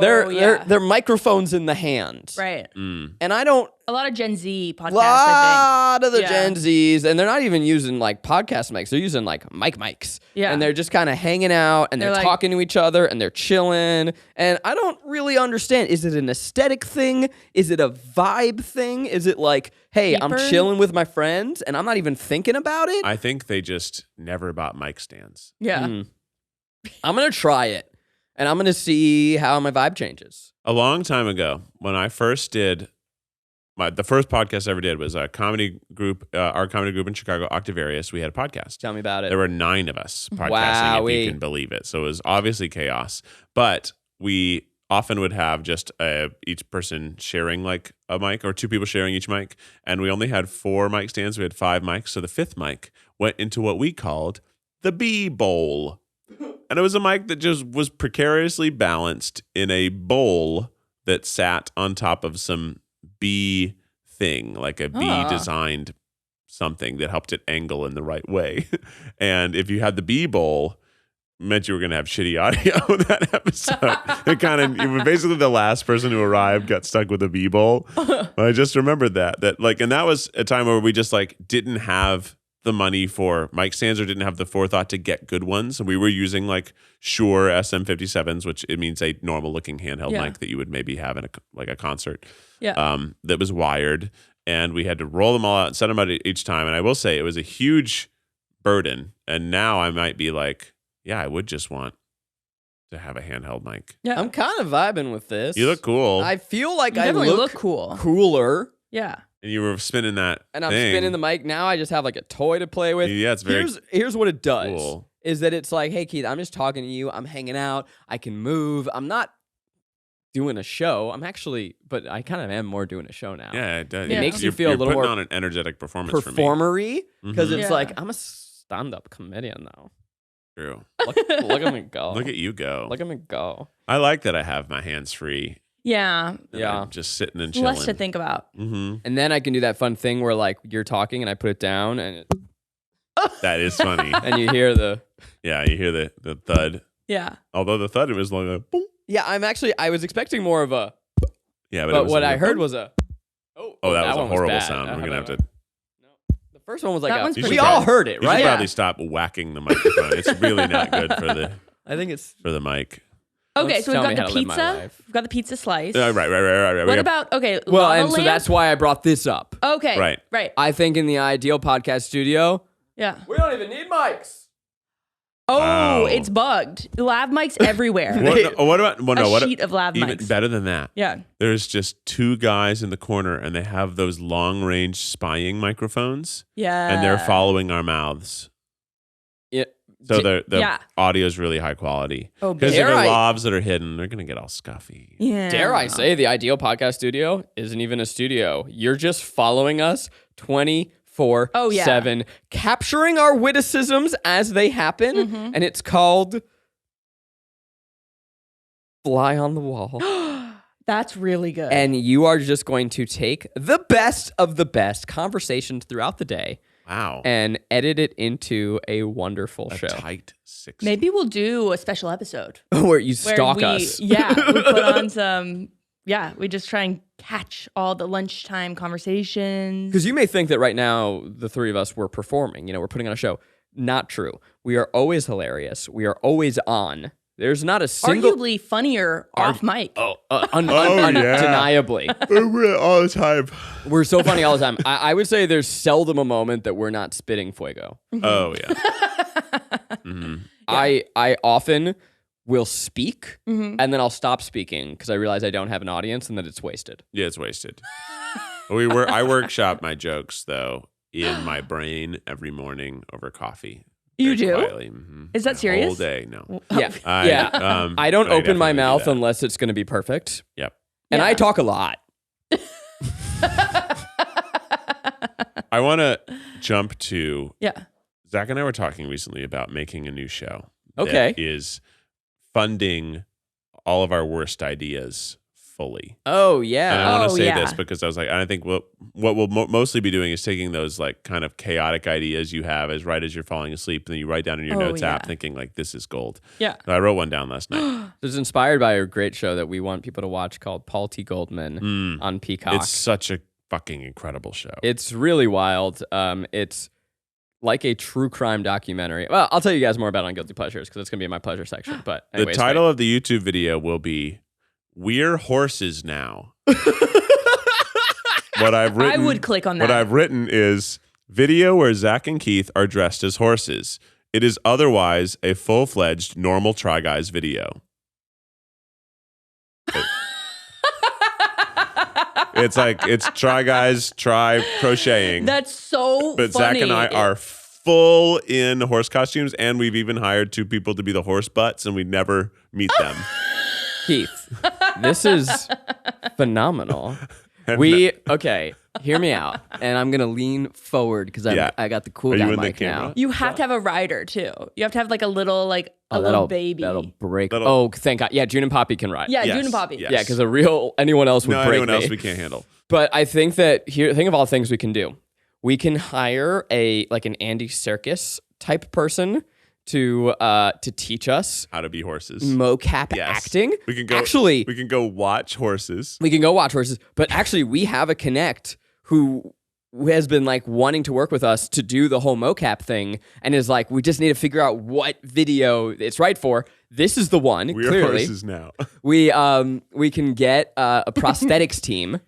[SPEAKER 4] they're microphones in the hand.
[SPEAKER 5] Right.
[SPEAKER 3] Mm.
[SPEAKER 4] And I don't.
[SPEAKER 5] A lot of Gen Z podcasts, I
[SPEAKER 4] Lot of the
[SPEAKER 5] Yeah.
[SPEAKER 4] Gen Zs, and they're not even using like podcast mics. They're using like mics.
[SPEAKER 5] Yeah.
[SPEAKER 4] And they're just kind of hanging out and they're
[SPEAKER 5] They're like-
[SPEAKER 4] talking to each other and they're chilling. And I don't really understand. Is it an aesthetic thing? Is it a vibe thing? Is it like, hey, I'm
[SPEAKER 5] Cheaper?
[SPEAKER 4] chilling with my friends and I'm not even thinking about it?
[SPEAKER 3] I think they just never bought mic stands.
[SPEAKER 5] think. Yeah.
[SPEAKER 4] I'm going to try it and I'm going to see how my vibe changes.
[SPEAKER 3] A long time ago, when I first did the first podcast I ever did was a comedy group, our comedy group in Chicago, Octavarius. We had a podcast.
[SPEAKER 4] Tell me about it.
[SPEAKER 3] There were 9 of us podcasting, if
[SPEAKER 4] Wowee.
[SPEAKER 3] you can believe it. So it was obviously chaos. But we often would have just each person sharing like a mic, or 2 people sharing each mic. And we only had 4 mic stands. We had 5 mics. So the 5th mic went into what we called the bee bowl. And it was a mic that just was precariously balanced in a bowl that sat on top of some bee thing, like a bee designed something that helped it angle in the right way. And if you had the bee bowl, it meant you were going to have shitty audio in that episode. It was basically the last person who arrived got stuck with a bee bowl. I just remembered that like, and that was a time where we just like didn't have the money for mic stands or didn't have the forethought to get good ones. And we were using like Shure SM57s, which it means a normal looking handheld mic that you would maybe have in a concert.
[SPEAKER 5] Yeah.
[SPEAKER 3] That was wired, and we had to roll them all out and set them out each time. And I will say it was a huge burden. And now I might be like, yeah, I would just want to have a handheld mic.
[SPEAKER 5] Yeah.
[SPEAKER 4] I'm kind of vibing with this.
[SPEAKER 3] You look cool.
[SPEAKER 4] I feel like
[SPEAKER 5] You
[SPEAKER 4] I
[SPEAKER 5] definitely
[SPEAKER 4] look
[SPEAKER 5] look cool.
[SPEAKER 4] cooler.
[SPEAKER 5] Yeah.
[SPEAKER 3] And you were spinning that
[SPEAKER 4] And I'm
[SPEAKER 3] thing.
[SPEAKER 4] spinning the mic. Now I just have like a toy to play with.
[SPEAKER 3] Yeah, it's very
[SPEAKER 4] Here's what it does.
[SPEAKER 3] cool.
[SPEAKER 4] Is that it's like, hey, Keith, I'm just talking to you. I'm hanging out. I can move. I'm not doing a show. I'm actually, but I kind of am more doing a show now.
[SPEAKER 3] Yeah, it does.
[SPEAKER 5] It
[SPEAKER 4] makes you
[SPEAKER 3] You're-
[SPEAKER 4] feel a
[SPEAKER 3] you're
[SPEAKER 4] little
[SPEAKER 3] putting
[SPEAKER 4] more
[SPEAKER 3] on an energetic performance for me.
[SPEAKER 4] Performery. Because
[SPEAKER 3] Mhm.
[SPEAKER 4] it's
[SPEAKER 5] Yeah.
[SPEAKER 4] like, I'm a stand-up comedian now.
[SPEAKER 3] True.
[SPEAKER 4] Look at me go.
[SPEAKER 3] Look at you go.
[SPEAKER 4] Look at me go.
[SPEAKER 3] I like that I have my hands free.
[SPEAKER 5] Yeah.
[SPEAKER 4] Yeah.
[SPEAKER 3] I'm just sitting and
[SPEAKER 5] It's
[SPEAKER 3] chilling.
[SPEAKER 5] less to think about.
[SPEAKER 3] Mm-hmm.
[SPEAKER 4] And then I can do that fun thing where like you're talking and I put it down and
[SPEAKER 3] That is funny.
[SPEAKER 4] and you hear the
[SPEAKER 3] Yeah, you hear the thud.
[SPEAKER 5] Yeah.
[SPEAKER 3] Although the thud was like a boom.
[SPEAKER 4] Yeah, I was expecting more of a
[SPEAKER 3] Yeah,
[SPEAKER 4] but
[SPEAKER 3] it was
[SPEAKER 4] what
[SPEAKER 3] a
[SPEAKER 4] I
[SPEAKER 3] little
[SPEAKER 4] heard
[SPEAKER 3] boom.
[SPEAKER 4] was a
[SPEAKER 3] Oh, that was a
[SPEAKER 4] one
[SPEAKER 3] horrible
[SPEAKER 4] bad.
[SPEAKER 3] sound. We're gonna have to.
[SPEAKER 4] The first one was like
[SPEAKER 5] That one's
[SPEAKER 3] You
[SPEAKER 5] pretty
[SPEAKER 4] we
[SPEAKER 3] should
[SPEAKER 4] all
[SPEAKER 3] probably-
[SPEAKER 4] heard it,
[SPEAKER 3] You
[SPEAKER 4] right?
[SPEAKER 3] should probably stop whacking the microphone. It's really not good for the
[SPEAKER 4] I think it's
[SPEAKER 3] mic.
[SPEAKER 5] Okay,
[SPEAKER 4] Don't
[SPEAKER 5] so we've
[SPEAKER 4] tell
[SPEAKER 5] got
[SPEAKER 4] me
[SPEAKER 5] the
[SPEAKER 4] how to live my
[SPEAKER 5] pizza.
[SPEAKER 4] life.
[SPEAKER 5] We've got the pizza slice.
[SPEAKER 3] Right.
[SPEAKER 5] What about
[SPEAKER 4] well,
[SPEAKER 5] lava
[SPEAKER 4] and so
[SPEAKER 5] lamp?
[SPEAKER 4] that's why I brought this up.
[SPEAKER 5] Okay.
[SPEAKER 3] Right.
[SPEAKER 5] Right.
[SPEAKER 4] I think in the ideal podcast studio,
[SPEAKER 5] Yeah.
[SPEAKER 4] we don't even need mics.
[SPEAKER 5] Oh,
[SPEAKER 3] Wow.
[SPEAKER 5] it's bugged. Lav mics everywhere.
[SPEAKER 3] What about
[SPEAKER 5] A sheet of lav
[SPEAKER 3] even
[SPEAKER 5] mics.
[SPEAKER 3] better than that?
[SPEAKER 5] Yeah.
[SPEAKER 3] There's just two guys in the corner, and they have those long-range spying microphones,
[SPEAKER 5] Yeah.
[SPEAKER 3] and they're following our mouths.
[SPEAKER 4] Yeah.
[SPEAKER 3] So the
[SPEAKER 5] Yeah.
[SPEAKER 3] audio is really high quality.
[SPEAKER 5] Oh,
[SPEAKER 3] Because if
[SPEAKER 4] Dare
[SPEAKER 3] there are
[SPEAKER 4] I-
[SPEAKER 3] lavs that are hidden, they're gonna get all scuffy.
[SPEAKER 5] Yeah.
[SPEAKER 4] Dare I say the ideal podcast studio isn't even a studio. You're just following us 24/7, capturing our witticisms as they happen,
[SPEAKER 5] Mhm.
[SPEAKER 4] and it's called Fly on the Wall.
[SPEAKER 5] That's really good.
[SPEAKER 4] And you are just going to take the best of the best conversations throughout the day
[SPEAKER 3] Wow.
[SPEAKER 4] and edit it into a wonderful
[SPEAKER 3] A
[SPEAKER 4] show
[SPEAKER 3] tight 6.
[SPEAKER 5] Maybe we'll do a special episode
[SPEAKER 4] where you
[SPEAKER 5] where
[SPEAKER 4] stalk
[SPEAKER 5] we,
[SPEAKER 4] us.
[SPEAKER 5] Yeah, we put on some. Yeah, we just try and catch all the lunchtime conversations.
[SPEAKER 4] Because you may think that right now, the three of us, we're performing, we're putting on a show. Not true. We are always hilarious. We are always on. There's not a single...
[SPEAKER 5] Arguably funnier off mic.
[SPEAKER 4] Undeniably.
[SPEAKER 3] all the time.
[SPEAKER 4] We're so funny all the time. I would say there's seldom a moment that we're not spitting fuego.
[SPEAKER 3] Oh yeah. Mhm.
[SPEAKER 4] I often will speak and then I'll stop speaking because I realize I don't have an audience and that it's wasted.
[SPEAKER 3] Yeah, it's wasted. I workshop my jokes though in my brain every morning over coffee.
[SPEAKER 5] You
[SPEAKER 3] Very
[SPEAKER 5] do?
[SPEAKER 3] quietly. Mhm.
[SPEAKER 5] Is that
[SPEAKER 3] My
[SPEAKER 5] serious?
[SPEAKER 3] Whole day, no.
[SPEAKER 4] Yeah.
[SPEAKER 3] I,
[SPEAKER 4] I don't
[SPEAKER 3] but
[SPEAKER 4] open my
[SPEAKER 3] definitely do
[SPEAKER 4] mouth
[SPEAKER 3] that.
[SPEAKER 4] unless it's going to be perfect.
[SPEAKER 3] Yep.
[SPEAKER 4] And
[SPEAKER 5] Yeah.
[SPEAKER 4] I talk a lot.
[SPEAKER 3] I want to jump to
[SPEAKER 5] Yeah.
[SPEAKER 3] Zach and I were talking recently about making a new show.
[SPEAKER 4] Okay.
[SPEAKER 3] That is funding all of our worst ideas fully.
[SPEAKER 4] Oh,
[SPEAKER 3] And
[SPEAKER 4] yeah.
[SPEAKER 3] I want to say
[SPEAKER 5] yeah.
[SPEAKER 3] this because I was like, I think what we'll mostly be doing is taking those like kind of chaotic ideas you have as right as you're falling asleep, and then you write down in your
[SPEAKER 5] Oh,
[SPEAKER 3] notes app
[SPEAKER 5] yeah.
[SPEAKER 3] thinking like, this is gold.
[SPEAKER 5] Yeah.
[SPEAKER 3] So I wrote one down last night.
[SPEAKER 4] It was inspired by a great show that we want people to watch called Paul T. Goldman on Peacock.
[SPEAKER 3] It's such a fucking incredible show.
[SPEAKER 4] It's really wild. It's like a true crime documentary. Well, I'll tell you guys more about it on Guilty Pleasures because it's going to be in my pleasure section. But anyways,
[SPEAKER 3] the title of the YouTube video will be "We're Horses Now." What I've written,
[SPEAKER 5] I would click on that.
[SPEAKER 3] What I've written is video where Zach and Keith are dressed as horses. It is otherwise a full-fledged normal Try Guys video. It's like it's Try Guys try crocheting.
[SPEAKER 5] That's so
[SPEAKER 3] But
[SPEAKER 5] funny.
[SPEAKER 3] Zach and I are full in horse costumes, and we've even hired 2 people to be the horse butts, and we never meet them.
[SPEAKER 4] Keith, this is phenomenal. Okay, hear me out. And I'm going to lean forward because
[SPEAKER 3] Yeah.
[SPEAKER 4] I got the cool
[SPEAKER 3] Are you
[SPEAKER 4] guy
[SPEAKER 3] in the
[SPEAKER 4] mic
[SPEAKER 3] camera?
[SPEAKER 5] You have to have a rider too. You have to have like a little little baby.
[SPEAKER 4] That'll break.
[SPEAKER 3] That'll-
[SPEAKER 4] Oh, thank God. Yeah, June and Poppy can ride.
[SPEAKER 5] Yeah,
[SPEAKER 3] Yes,
[SPEAKER 5] June and Poppy.
[SPEAKER 3] yes.
[SPEAKER 4] Yeah, because anyone else would
[SPEAKER 3] No,
[SPEAKER 4] break
[SPEAKER 3] anyone else
[SPEAKER 4] me.
[SPEAKER 3] we can't handle.
[SPEAKER 4] But I think that think of all the things we can do. We can hire an Andy Serkis type person to teach us
[SPEAKER 3] How to be horses.
[SPEAKER 4] mocap
[SPEAKER 3] Yes.
[SPEAKER 4] acting.
[SPEAKER 3] We can go.
[SPEAKER 4] Actually,
[SPEAKER 3] we can go watch horses.
[SPEAKER 4] we can go watch horses, but actually we have a connect who has been like wanting to work with us to do the whole mocap thing and is like, we just need to figure out what video it's right for. This is the one.
[SPEAKER 3] We are
[SPEAKER 4] clearly,
[SPEAKER 3] horses now.
[SPEAKER 4] we can get a prosthetics team.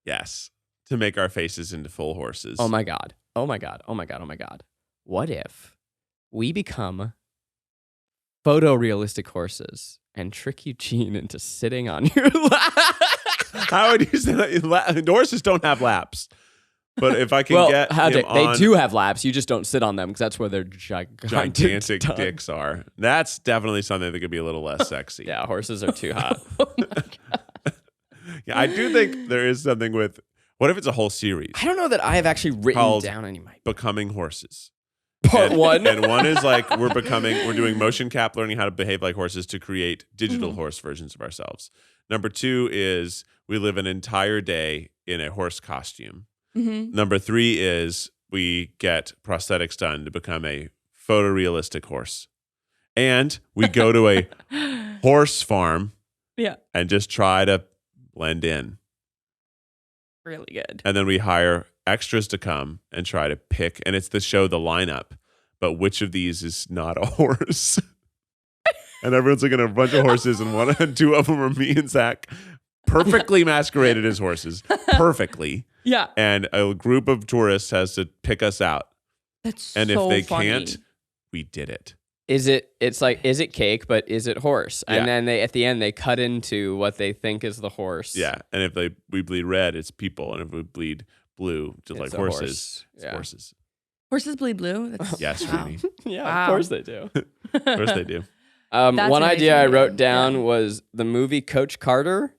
[SPEAKER 3] Yes, to make our faces into full horses.
[SPEAKER 4] Oh my God. Oh my God. Oh my God. Oh my God. What if we become photorealistic horses and trick Eugene into sitting on your lap?
[SPEAKER 3] How would you say that? Horses don't have laps. But if I can
[SPEAKER 4] Well,
[SPEAKER 3] get
[SPEAKER 4] they
[SPEAKER 3] on
[SPEAKER 4] do have laps. You just don't sit on them because that's where their gigantic
[SPEAKER 3] dicks are. That's definitely something that could be a little less sexy.
[SPEAKER 4] Yeah, horses are too hot.
[SPEAKER 3] Yeah, I do think there is something with. What if it's a whole series?
[SPEAKER 4] I don't know that I have actually written
[SPEAKER 3] Called
[SPEAKER 4] down any.
[SPEAKER 3] Becoming horses.
[SPEAKER 4] Part one.
[SPEAKER 3] And one is like we're doing motion cap learning how to behave like horses to create digital horse versions of ourselves. Number 2 is we live an entire day in a horse costume. Number 3 is we get prosthetics done to become a photorealistic horse. And we go to a horse farm and just try to blend in.
[SPEAKER 5] Really good.
[SPEAKER 3] And then we hire extras to come and try to pick. And it's the lineup. But which of these is not a horse? And everyone's looking at a bunch of horses, and 2 of them are me and Zach, perfectly masqueraded as horses. Perfectly.
[SPEAKER 5] Yeah.
[SPEAKER 3] And a group of tourists has to pick us out.
[SPEAKER 5] That's
[SPEAKER 3] and
[SPEAKER 5] so
[SPEAKER 3] if they
[SPEAKER 5] funny.
[SPEAKER 3] can't, we did it.
[SPEAKER 4] Is it cake, but is it horse? And then at the end they cut into what they think is the horse.
[SPEAKER 3] Yeah. And if we bleed red, it's people. And if we bleed blue, just like horses, it's horses.
[SPEAKER 5] Horses bleed blue? That's,
[SPEAKER 3] yes,
[SPEAKER 5] wow.
[SPEAKER 3] Rainie.
[SPEAKER 4] Yeah,
[SPEAKER 5] Wow.
[SPEAKER 4] of course they do.
[SPEAKER 3] Of course they do.
[SPEAKER 4] One idea I
[SPEAKER 5] amazing.
[SPEAKER 4] wrote down was the movie Coach Carter.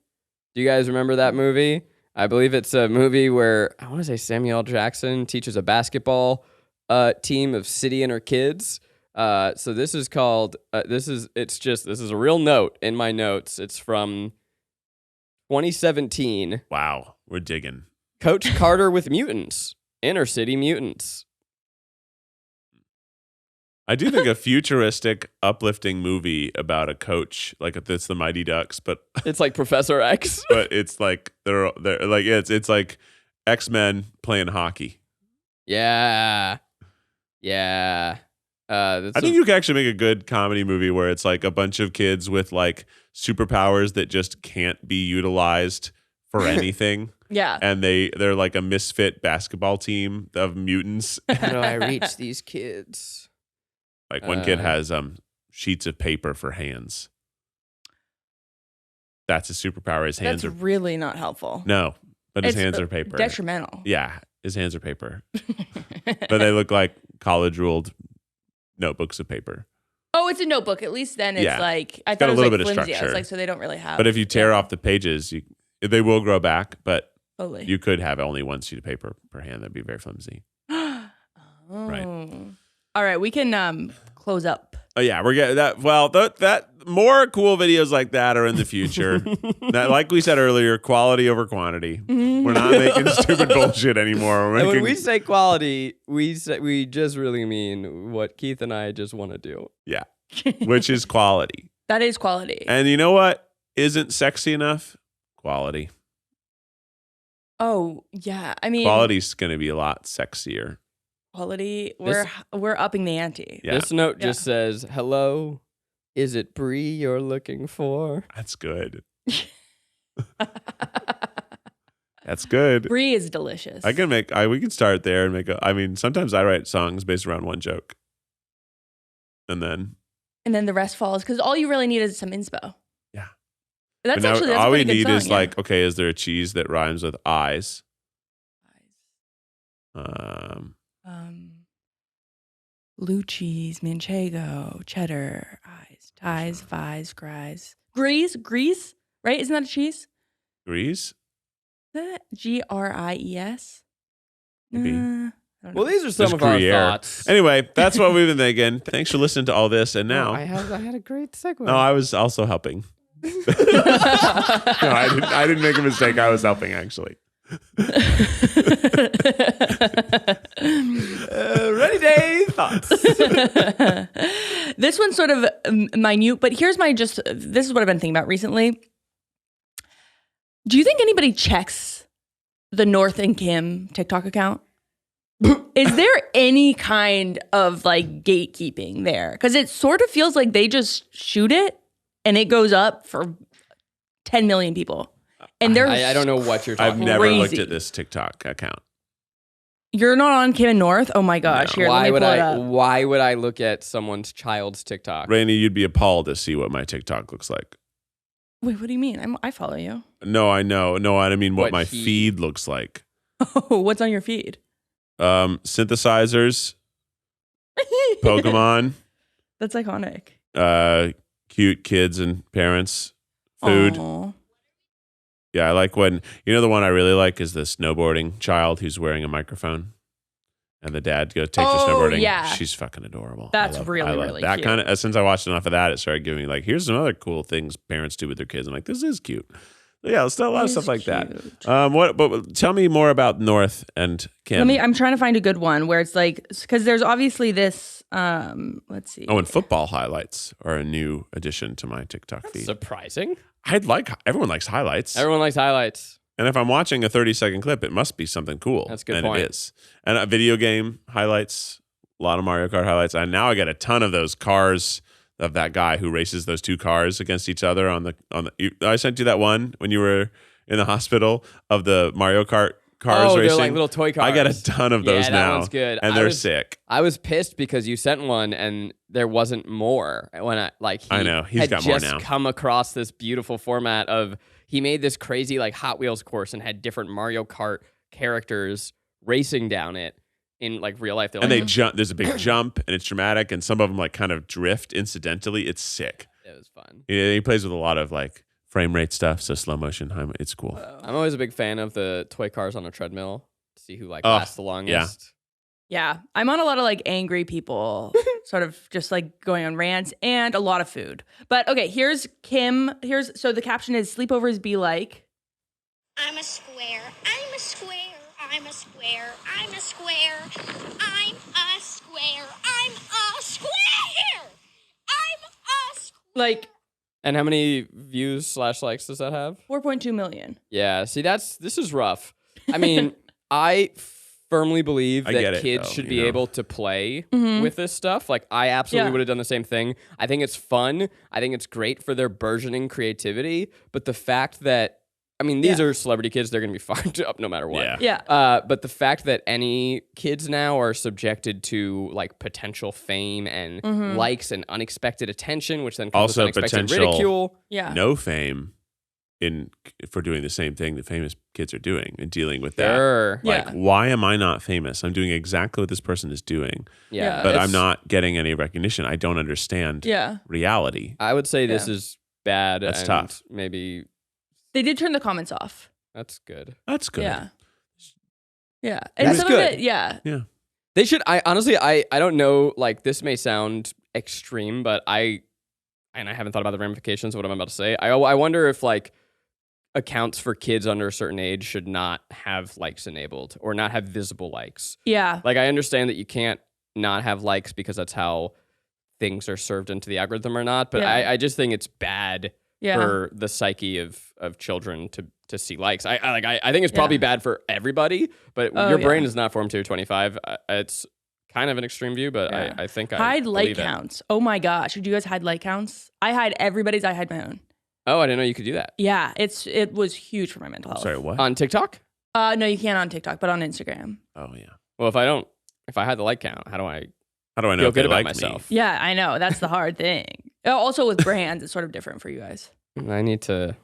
[SPEAKER 4] Do you guys remember that movie? I believe it's a movie where I want to say Samuel L. Jackson teaches a basketball team of city inner kids. So this is called. This is a real note in my notes. It's from 2017.
[SPEAKER 3] Wow, we're digging.
[SPEAKER 4] Coach Carter with mutants, inner city mutants.
[SPEAKER 3] I do think a futuristic, uplifting movie about a coach, like it's the Mighty Ducks, but
[SPEAKER 4] It's like Professor X.
[SPEAKER 3] but it's like they're like it's like X-Men playing hockey.
[SPEAKER 4] Yeah.
[SPEAKER 3] I think you can actually make a good comedy movie where it's like a bunch of kids with like superpowers that just can't be utilized for anything.
[SPEAKER 5] Yeah.
[SPEAKER 3] And they're like a misfit basketball team of mutants.
[SPEAKER 4] How do I reach these kids?
[SPEAKER 3] Like one kid has sheets of paper for hands. That's a superpower. His hands
[SPEAKER 5] That's
[SPEAKER 3] are
[SPEAKER 5] really not helpful.
[SPEAKER 3] no, but his
[SPEAKER 5] It's
[SPEAKER 3] hands are paper.
[SPEAKER 5] Detrimental.
[SPEAKER 3] Yeah, his hands are paper, but they look like college-ruled notebooks of paper.
[SPEAKER 5] Oh, it's a notebook. At least then it's like I
[SPEAKER 3] got
[SPEAKER 5] thought
[SPEAKER 3] a
[SPEAKER 5] it was
[SPEAKER 3] little
[SPEAKER 5] like
[SPEAKER 3] bit of
[SPEAKER 5] flimsy. I was
[SPEAKER 3] structure.
[SPEAKER 5] like, so they don't really have.
[SPEAKER 3] But if you tear off the pages, they will grow back. But
[SPEAKER 5] totally.
[SPEAKER 3] you could have only one sheet of paper per hand. That'd be very flimsy.
[SPEAKER 5] Right. All right, we can close up.
[SPEAKER 3] Oh yeah, we're getting that. Well, that more cool videos like that are in the future. That, like we said earlier, quality over quantity. We're not making stupid bullshit anymore. We're
[SPEAKER 4] And
[SPEAKER 3] making,
[SPEAKER 4] when we say quality, we just really mean what Keith and I just want to do.
[SPEAKER 3] yeah, which is quality.
[SPEAKER 5] That is quality.
[SPEAKER 3] And you know what isn't sexy enough? Quality.
[SPEAKER 5] Oh yeah, I mean
[SPEAKER 3] Quality's going to be a lot sexier.
[SPEAKER 5] quality. We're upping the ante.
[SPEAKER 3] Yeah,
[SPEAKER 4] This note just says, "Hello, is it Brie you're looking for?"
[SPEAKER 3] that's good. That's good.
[SPEAKER 5] Brie is delicious.
[SPEAKER 3] I can make. We can start there and make. I mean, sometimes I write songs based around one joke, and then
[SPEAKER 5] the rest follows because all you really need is some inspo.
[SPEAKER 3] Yeah.
[SPEAKER 5] That's
[SPEAKER 3] now,
[SPEAKER 5] actually that's
[SPEAKER 3] all
[SPEAKER 5] a
[SPEAKER 3] we
[SPEAKER 5] pretty
[SPEAKER 3] need
[SPEAKER 5] good
[SPEAKER 3] is
[SPEAKER 5] song, yeah.
[SPEAKER 3] like, okay, is there a cheese that rhymes with eyes?
[SPEAKER 5] Blue cheese, manchego, cheddar, eyes, ties, vies, gries. Grease, right? Isn't that a cheese?
[SPEAKER 3] Grease?
[SPEAKER 5] Is that Gries?
[SPEAKER 3] Maybe.
[SPEAKER 5] I don't know.
[SPEAKER 4] Well, these are some
[SPEAKER 3] There's
[SPEAKER 4] of our
[SPEAKER 3] Gruyere.
[SPEAKER 4] thoughts.
[SPEAKER 3] Anyway, that's what we've been thinking. Thanks for listening to all this. And now,
[SPEAKER 4] I had a great segue.
[SPEAKER 3] no, I was also helping. No, I didn't make a mistake. I was helping actually.
[SPEAKER 4] Ready day thoughts.
[SPEAKER 5] This one's sort of minute, but here's this is what I've been thinking about recently. Do you think anybody checks the North and Kim TikTok account? Is there any kind of like gatekeeping there? Because it sort of feels like they just shoot it and it goes up for 10 million people. And they're
[SPEAKER 4] I don't know what you're
[SPEAKER 3] I've
[SPEAKER 4] talking
[SPEAKER 3] never
[SPEAKER 4] about.
[SPEAKER 3] looked
[SPEAKER 5] crazy.
[SPEAKER 3] at this TikTok account.
[SPEAKER 5] You're not on Kim and North? Oh my gosh.
[SPEAKER 3] No.
[SPEAKER 5] Here, let me pull it up.
[SPEAKER 4] Why would I look at someone's child's TikTok?
[SPEAKER 3] Rainie, you'd be appalled to see what my TikTok looks like.
[SPEAKER 5] Wait, what do you mean? I follow you.
[SPEAKER 3] No, I know. No, I mean what
[SPEAKER 4] What
[SPEAKER 3] my
[SPEAKER 4] he-
[SPEAKER 3] feed looks like.
[SPEAKER 5] Oh, what's on your feed?
[SPEAKER 3] Synthesizers, Pokemon,
[SPEAKER 5] That's iconic.
[SPEAKER 3] cute kids and parents, food.
[SPEAKER 5] Aw.
[SPEAKER 3] Yeah, I like when, the one I really like is the snowboarding child who's wearing a microphone. And the dad takes her snowboarding.
[SPEAKER 5] Yeah.
[SPEAKER 3] She's fucking adorable.
[SPEAKER 5] That's
[SPEAKER 3] I love
[SPEAKER 5] really
[SPEAKER 3] that
[SPEAKER 5] cute.
[SPEAKER 3] kind of. Since I watched enough of that, it started giving me like, here's some other cool things parents do with their kids. I'm like, this is cute. But yeah, let's do a lot of stuff like that. But tell me more about North and Kim.
[SPEAKER 5] I'm trying to find a good one where it's like, because there's obviously this. Let's see.
[SPEAKER 3] Oh, and football highlights are a new addition to my TikTok feed.
[SPEAKER 4] Surprising.
[SPEAKER 3] Everyone likes highlights.
[SPEAKER 4] Everyone likes highlights.
[SPEAKER 3] And if I'm watching a 30-second clip, it must be something cool.
[SPEAKER 4] That's a good
[SPEAKER 3] and
[SPEAKER 4] point.
[SPEAKER 3] It is. And a video game highlights, a lot of Mario Kart highlights. And now I get a ton of those cars of that guy who races those two cars against each other on the. I sent you that one when you were in the hospital of the Mario Kart cars racing.
[SPEAKER 4] They're like little toy cars.
[SPEAKER 3] I get a ton of those
[SPEAKER 4] that
[SPEAKER 3] now.
[SPEAKER 4] One's good.
[SPEAKER 3] And they're sick.
[SPEAKER 4] I was pissed because you sent one and there wasn't more. When
[SPEAKER 3] I know he's
[SPEAKER 4] had
[SPEAKER 3] got more
[SPEAKER 4] just
[SPEAKER 3] now.
[SPEAKER 4] Come across this beautiful format of. He made this crazy like Hot Wheels course and had different Mario Kart characters racing down it in like real life.
[SPEAKER 3] And they jump. There's a big jump, and it's dramatic, and some of them like kind of drift incidentally. It's sick.
[SPEAKER 4] It was fun.
[SPEAKER 3] Yeah, he plays with a lot of like frame rate stuff, so slow motion. It's cool.
[SPEAKER 4] I'm always a big fan of the toy cars on a treadmill to see who like lasts the longest.
[SPEAKER 5] Yeah, I'm on a lot of like angry people, sort of just like going on rants and a lot of food. But okay, here's Kim. So the caption is sleepovers be like.
[SPEAKER 1] I'm a square. I'm a square. I'm a square. I'm a square. I'm a square. I'm a square. I'm a square.
[SPEAKER 5] Like
[SPEAKER 4] And how many views / likes does that have?
[SPEAKER 5] 4.2 million.
[SPEAKER 4] Yeah, see this is rough. I mean, I firmly believe
[SPEAKER 3] I get
[SPEAKER 4] that
[SPEAKER 3] it,
[SPEAKER 4] kids
[SPEAKER 3] though,
[SPEAKER 4] should be able to play with this stuff. Like I absolutely
[SPEAKER 5] Yeah.
[SPEAKER 4] would have done the same thing. I think it's fun. I think it's great for their burgeoning creativity. But the fact that, I mean, these are celebrity kids. They're going to be fired up no matter what.
[SPEAKER 5] Yeah.
[SPEAKER 4] But the fact that any kids now are subjected to like potential fame and likes and unexpected attention, which then comes
[SPEAKER 3] Also
[SPEAKER 4] with unexpected
[SPEAKER 3] potential
[SPEAKER 4] ridicule.
[SPEAKER 5] Yeah.
[SPEAKER 3] no fame for doing the same thing that famous kids are doing and dealing with that.
[SPEAKER 4] Sure.
[SPEAKER 3] Like,
[SPEAKER 5] Yeah.
[SPEAKER 3] why am I not famous? I'm doing exactly what this person is doing,
[SPEAKER 4] Yeah.
[SPEAKER 3] but I'm
[SPEAKER 4] it's-
[SPEAKER 3] not getting any recognition. I don't understand
[SPEAKER 5] Yeah.
[SPEAKER 3] reality.
[SPEAKER 4] I would say this is bad.
[SPEAKER 3] That's
[SPEAKER 4] and
[SPEAKER 3] tough.
[SPEAKER 4] Maybe
[SPEAKER 5] They did turn the comments off.
[SPEAKER 4] that's good.
[SPEAKER 3] That's good.
[SPEAKER 5] Yeah. Yeah. And
[SPEAKER 4] That's
[SPEAKER 5] some
[SPEAKER 4] good.
[SPEAKER 5] of it, yeah.
[SPEAKER 4] They should. I honestly, I don't know. Like this may sound extreme, but I haven't thought about the ramifications of what I'm about to say. I wonder if like accounts for kids under a certain age should not have likes enabled or not have visible likes.
[SPEAKER 5] Yeah.
[SPEAKER 4] Like I understand that you can't not have likes because that's how things are served into the algorithm or not. But
[SPEAKER 5] Yeah.
[SPEAKER 4] I just think it's bad
[SPEAKER 5] Yeah.
[SPEAKER 4] for the psyche of children to see likes. I think it's probably bad for everybody, but your brain is not formed to 25. It's kind of an extreme view, but
[SPEAKER 5] Yeah.
[SPEAKER 4] I think I
[SPEAKER 5] hide like
[SPEAKER 4] believe it.
[SPEAKER 5] counts. Oh my gosh. Do you guys hide like counts? I hide everybody's. I hide my own.
[SPEAKER 4] Oh, I didn't know you could do that.
[SPEAKER 5] Yeah. It was huge for my mental health.
[SPEAKER 3] Sorry, what?
[SPEAKER 4] On TikTok?
[SPEAKER 5] No, you can't on TikTok, but on Instagram.
[SPEAKER 3] Oh yeah.
[SPEAKER 4] Well, if I had the like count, how do I
[SPEAKER 3] How do I know
[SPEAKER 4] feel
[SPEAKER 3] if they
[SPEAKER 4] good about
[SPEAKER 3] like
[SPEAKER 4] myself?
[SPEAKER 3] me?
[SPEAKER 5] Yeah, I know. That's the hard thing. Also with brands, it's sort of different for you guys.
[SPEAKER 4] I need to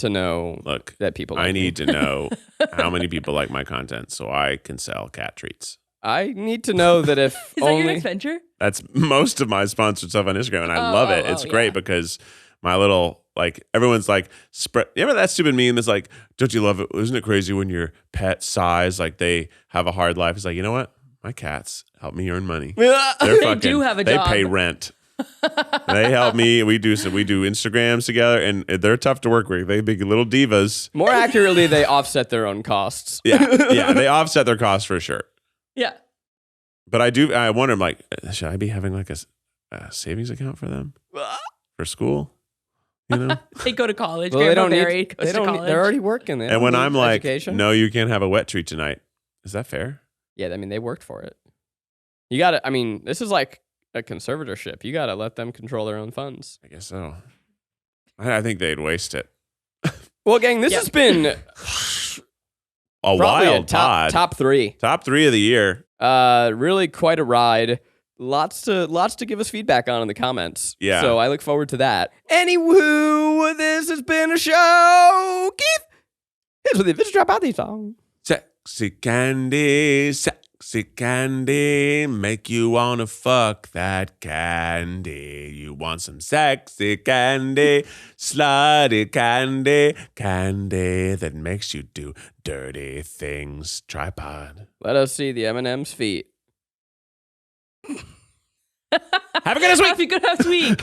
[SPEAKER 4] know
[SPEAKER 3] Look,
[SPEAKER 4] that people like
[SPEAKER 3] I
[SPEAKER 4] me.
[SPEAKER 3] need to know how many people like my content so I can sell cat treats.
[SPEAKER 4] I need to know that if
[SPEAKER 5] Is that your
[SPEAKER 4] only
[SPEAKER 5] next venture?
[SPEAKER 3] That's most of my sponsored stuff on Instagram, and I love it. It's great
[SPEAKER 5] yeah.
[SPEAKER 3] because my little, like, everyone's like, you remember that stupid meme that's like, don't you love it? Isn't it crazy when your pet sighs, like they have a hard life? It's like, you know what? My cats help me earn money.
[SPEAKER 5] They do have a job.
[SPEAKER 3] They pay rent. They help me. We do Instagrams together, and they're tough to work with. They big little divas.
[SPEAKER 4] more accurately, they offset their own costs.
[SPEAKER 3] Yeah, they offset their costs for sure.
[SPEAKER 5] Yeah.
[SPEAKER 3] But I wonder, I'm like, should I be having like a savings account for them for school? You know?
[SPEAKER 5] They go to college.
[SPEAKER 4] Well, they
[SPEAKER 5] Grandpa
[SPEAKER 4] don't
[SPEAKER 5] Barry
[SPEAKER 4] need.
[SPEAKER 5] goes
[SPEAKER 4] They
[SPEAKER 5] to
[SPEAKER 4] don't.
[SPEAKER 5] college.
[SPEAKER 4] They're already working. They
[SPEAKER 3] And
[SPEAKER 4] don't
[SPEAKER 3] when
[SPEAKER 4] need
[SPEAKER 3] I'm like,
[SPEAKER 4] education.
[SPEAKER 3] no, you can't have a wet treat tonight. Is that fair?
[SPEAKER 4] Yeah, I mean, they worked for it. You got to. I mean, this is like a conservatorship. You got to let them control their own funds.
[SPEAKER 3] I guess so. I think they'd waste it.
[SPEAKER 4] Well, gang, this has been
[SPEAKER 3] A
[SPEAKER 4] probably
[SPEAKER 3] wild pod.
[SPEAKER 4] top three.
[SPEAKER 3] Top 3 of the year.
[SPEAKER 4] Really quite a ride. Lots to give us feedback on in the comments.
[SPEAKER 3] Yeah.
[SPEAKER 4] So I look forward to that. Anywho, this has been a show. Keith, here's what the Vince drop out these songs.
[SPEAKER 3] Set. Sexy candy, make you wanna fuck that candy. You want some sexy candy, slutty candy, candy that makes you do dirty things. TryPod.
[SPEAKER 4] Let us see the M&M's feet.
[SPEAKER 3] Have a good week.
[SPEAKER 5] Have a good week.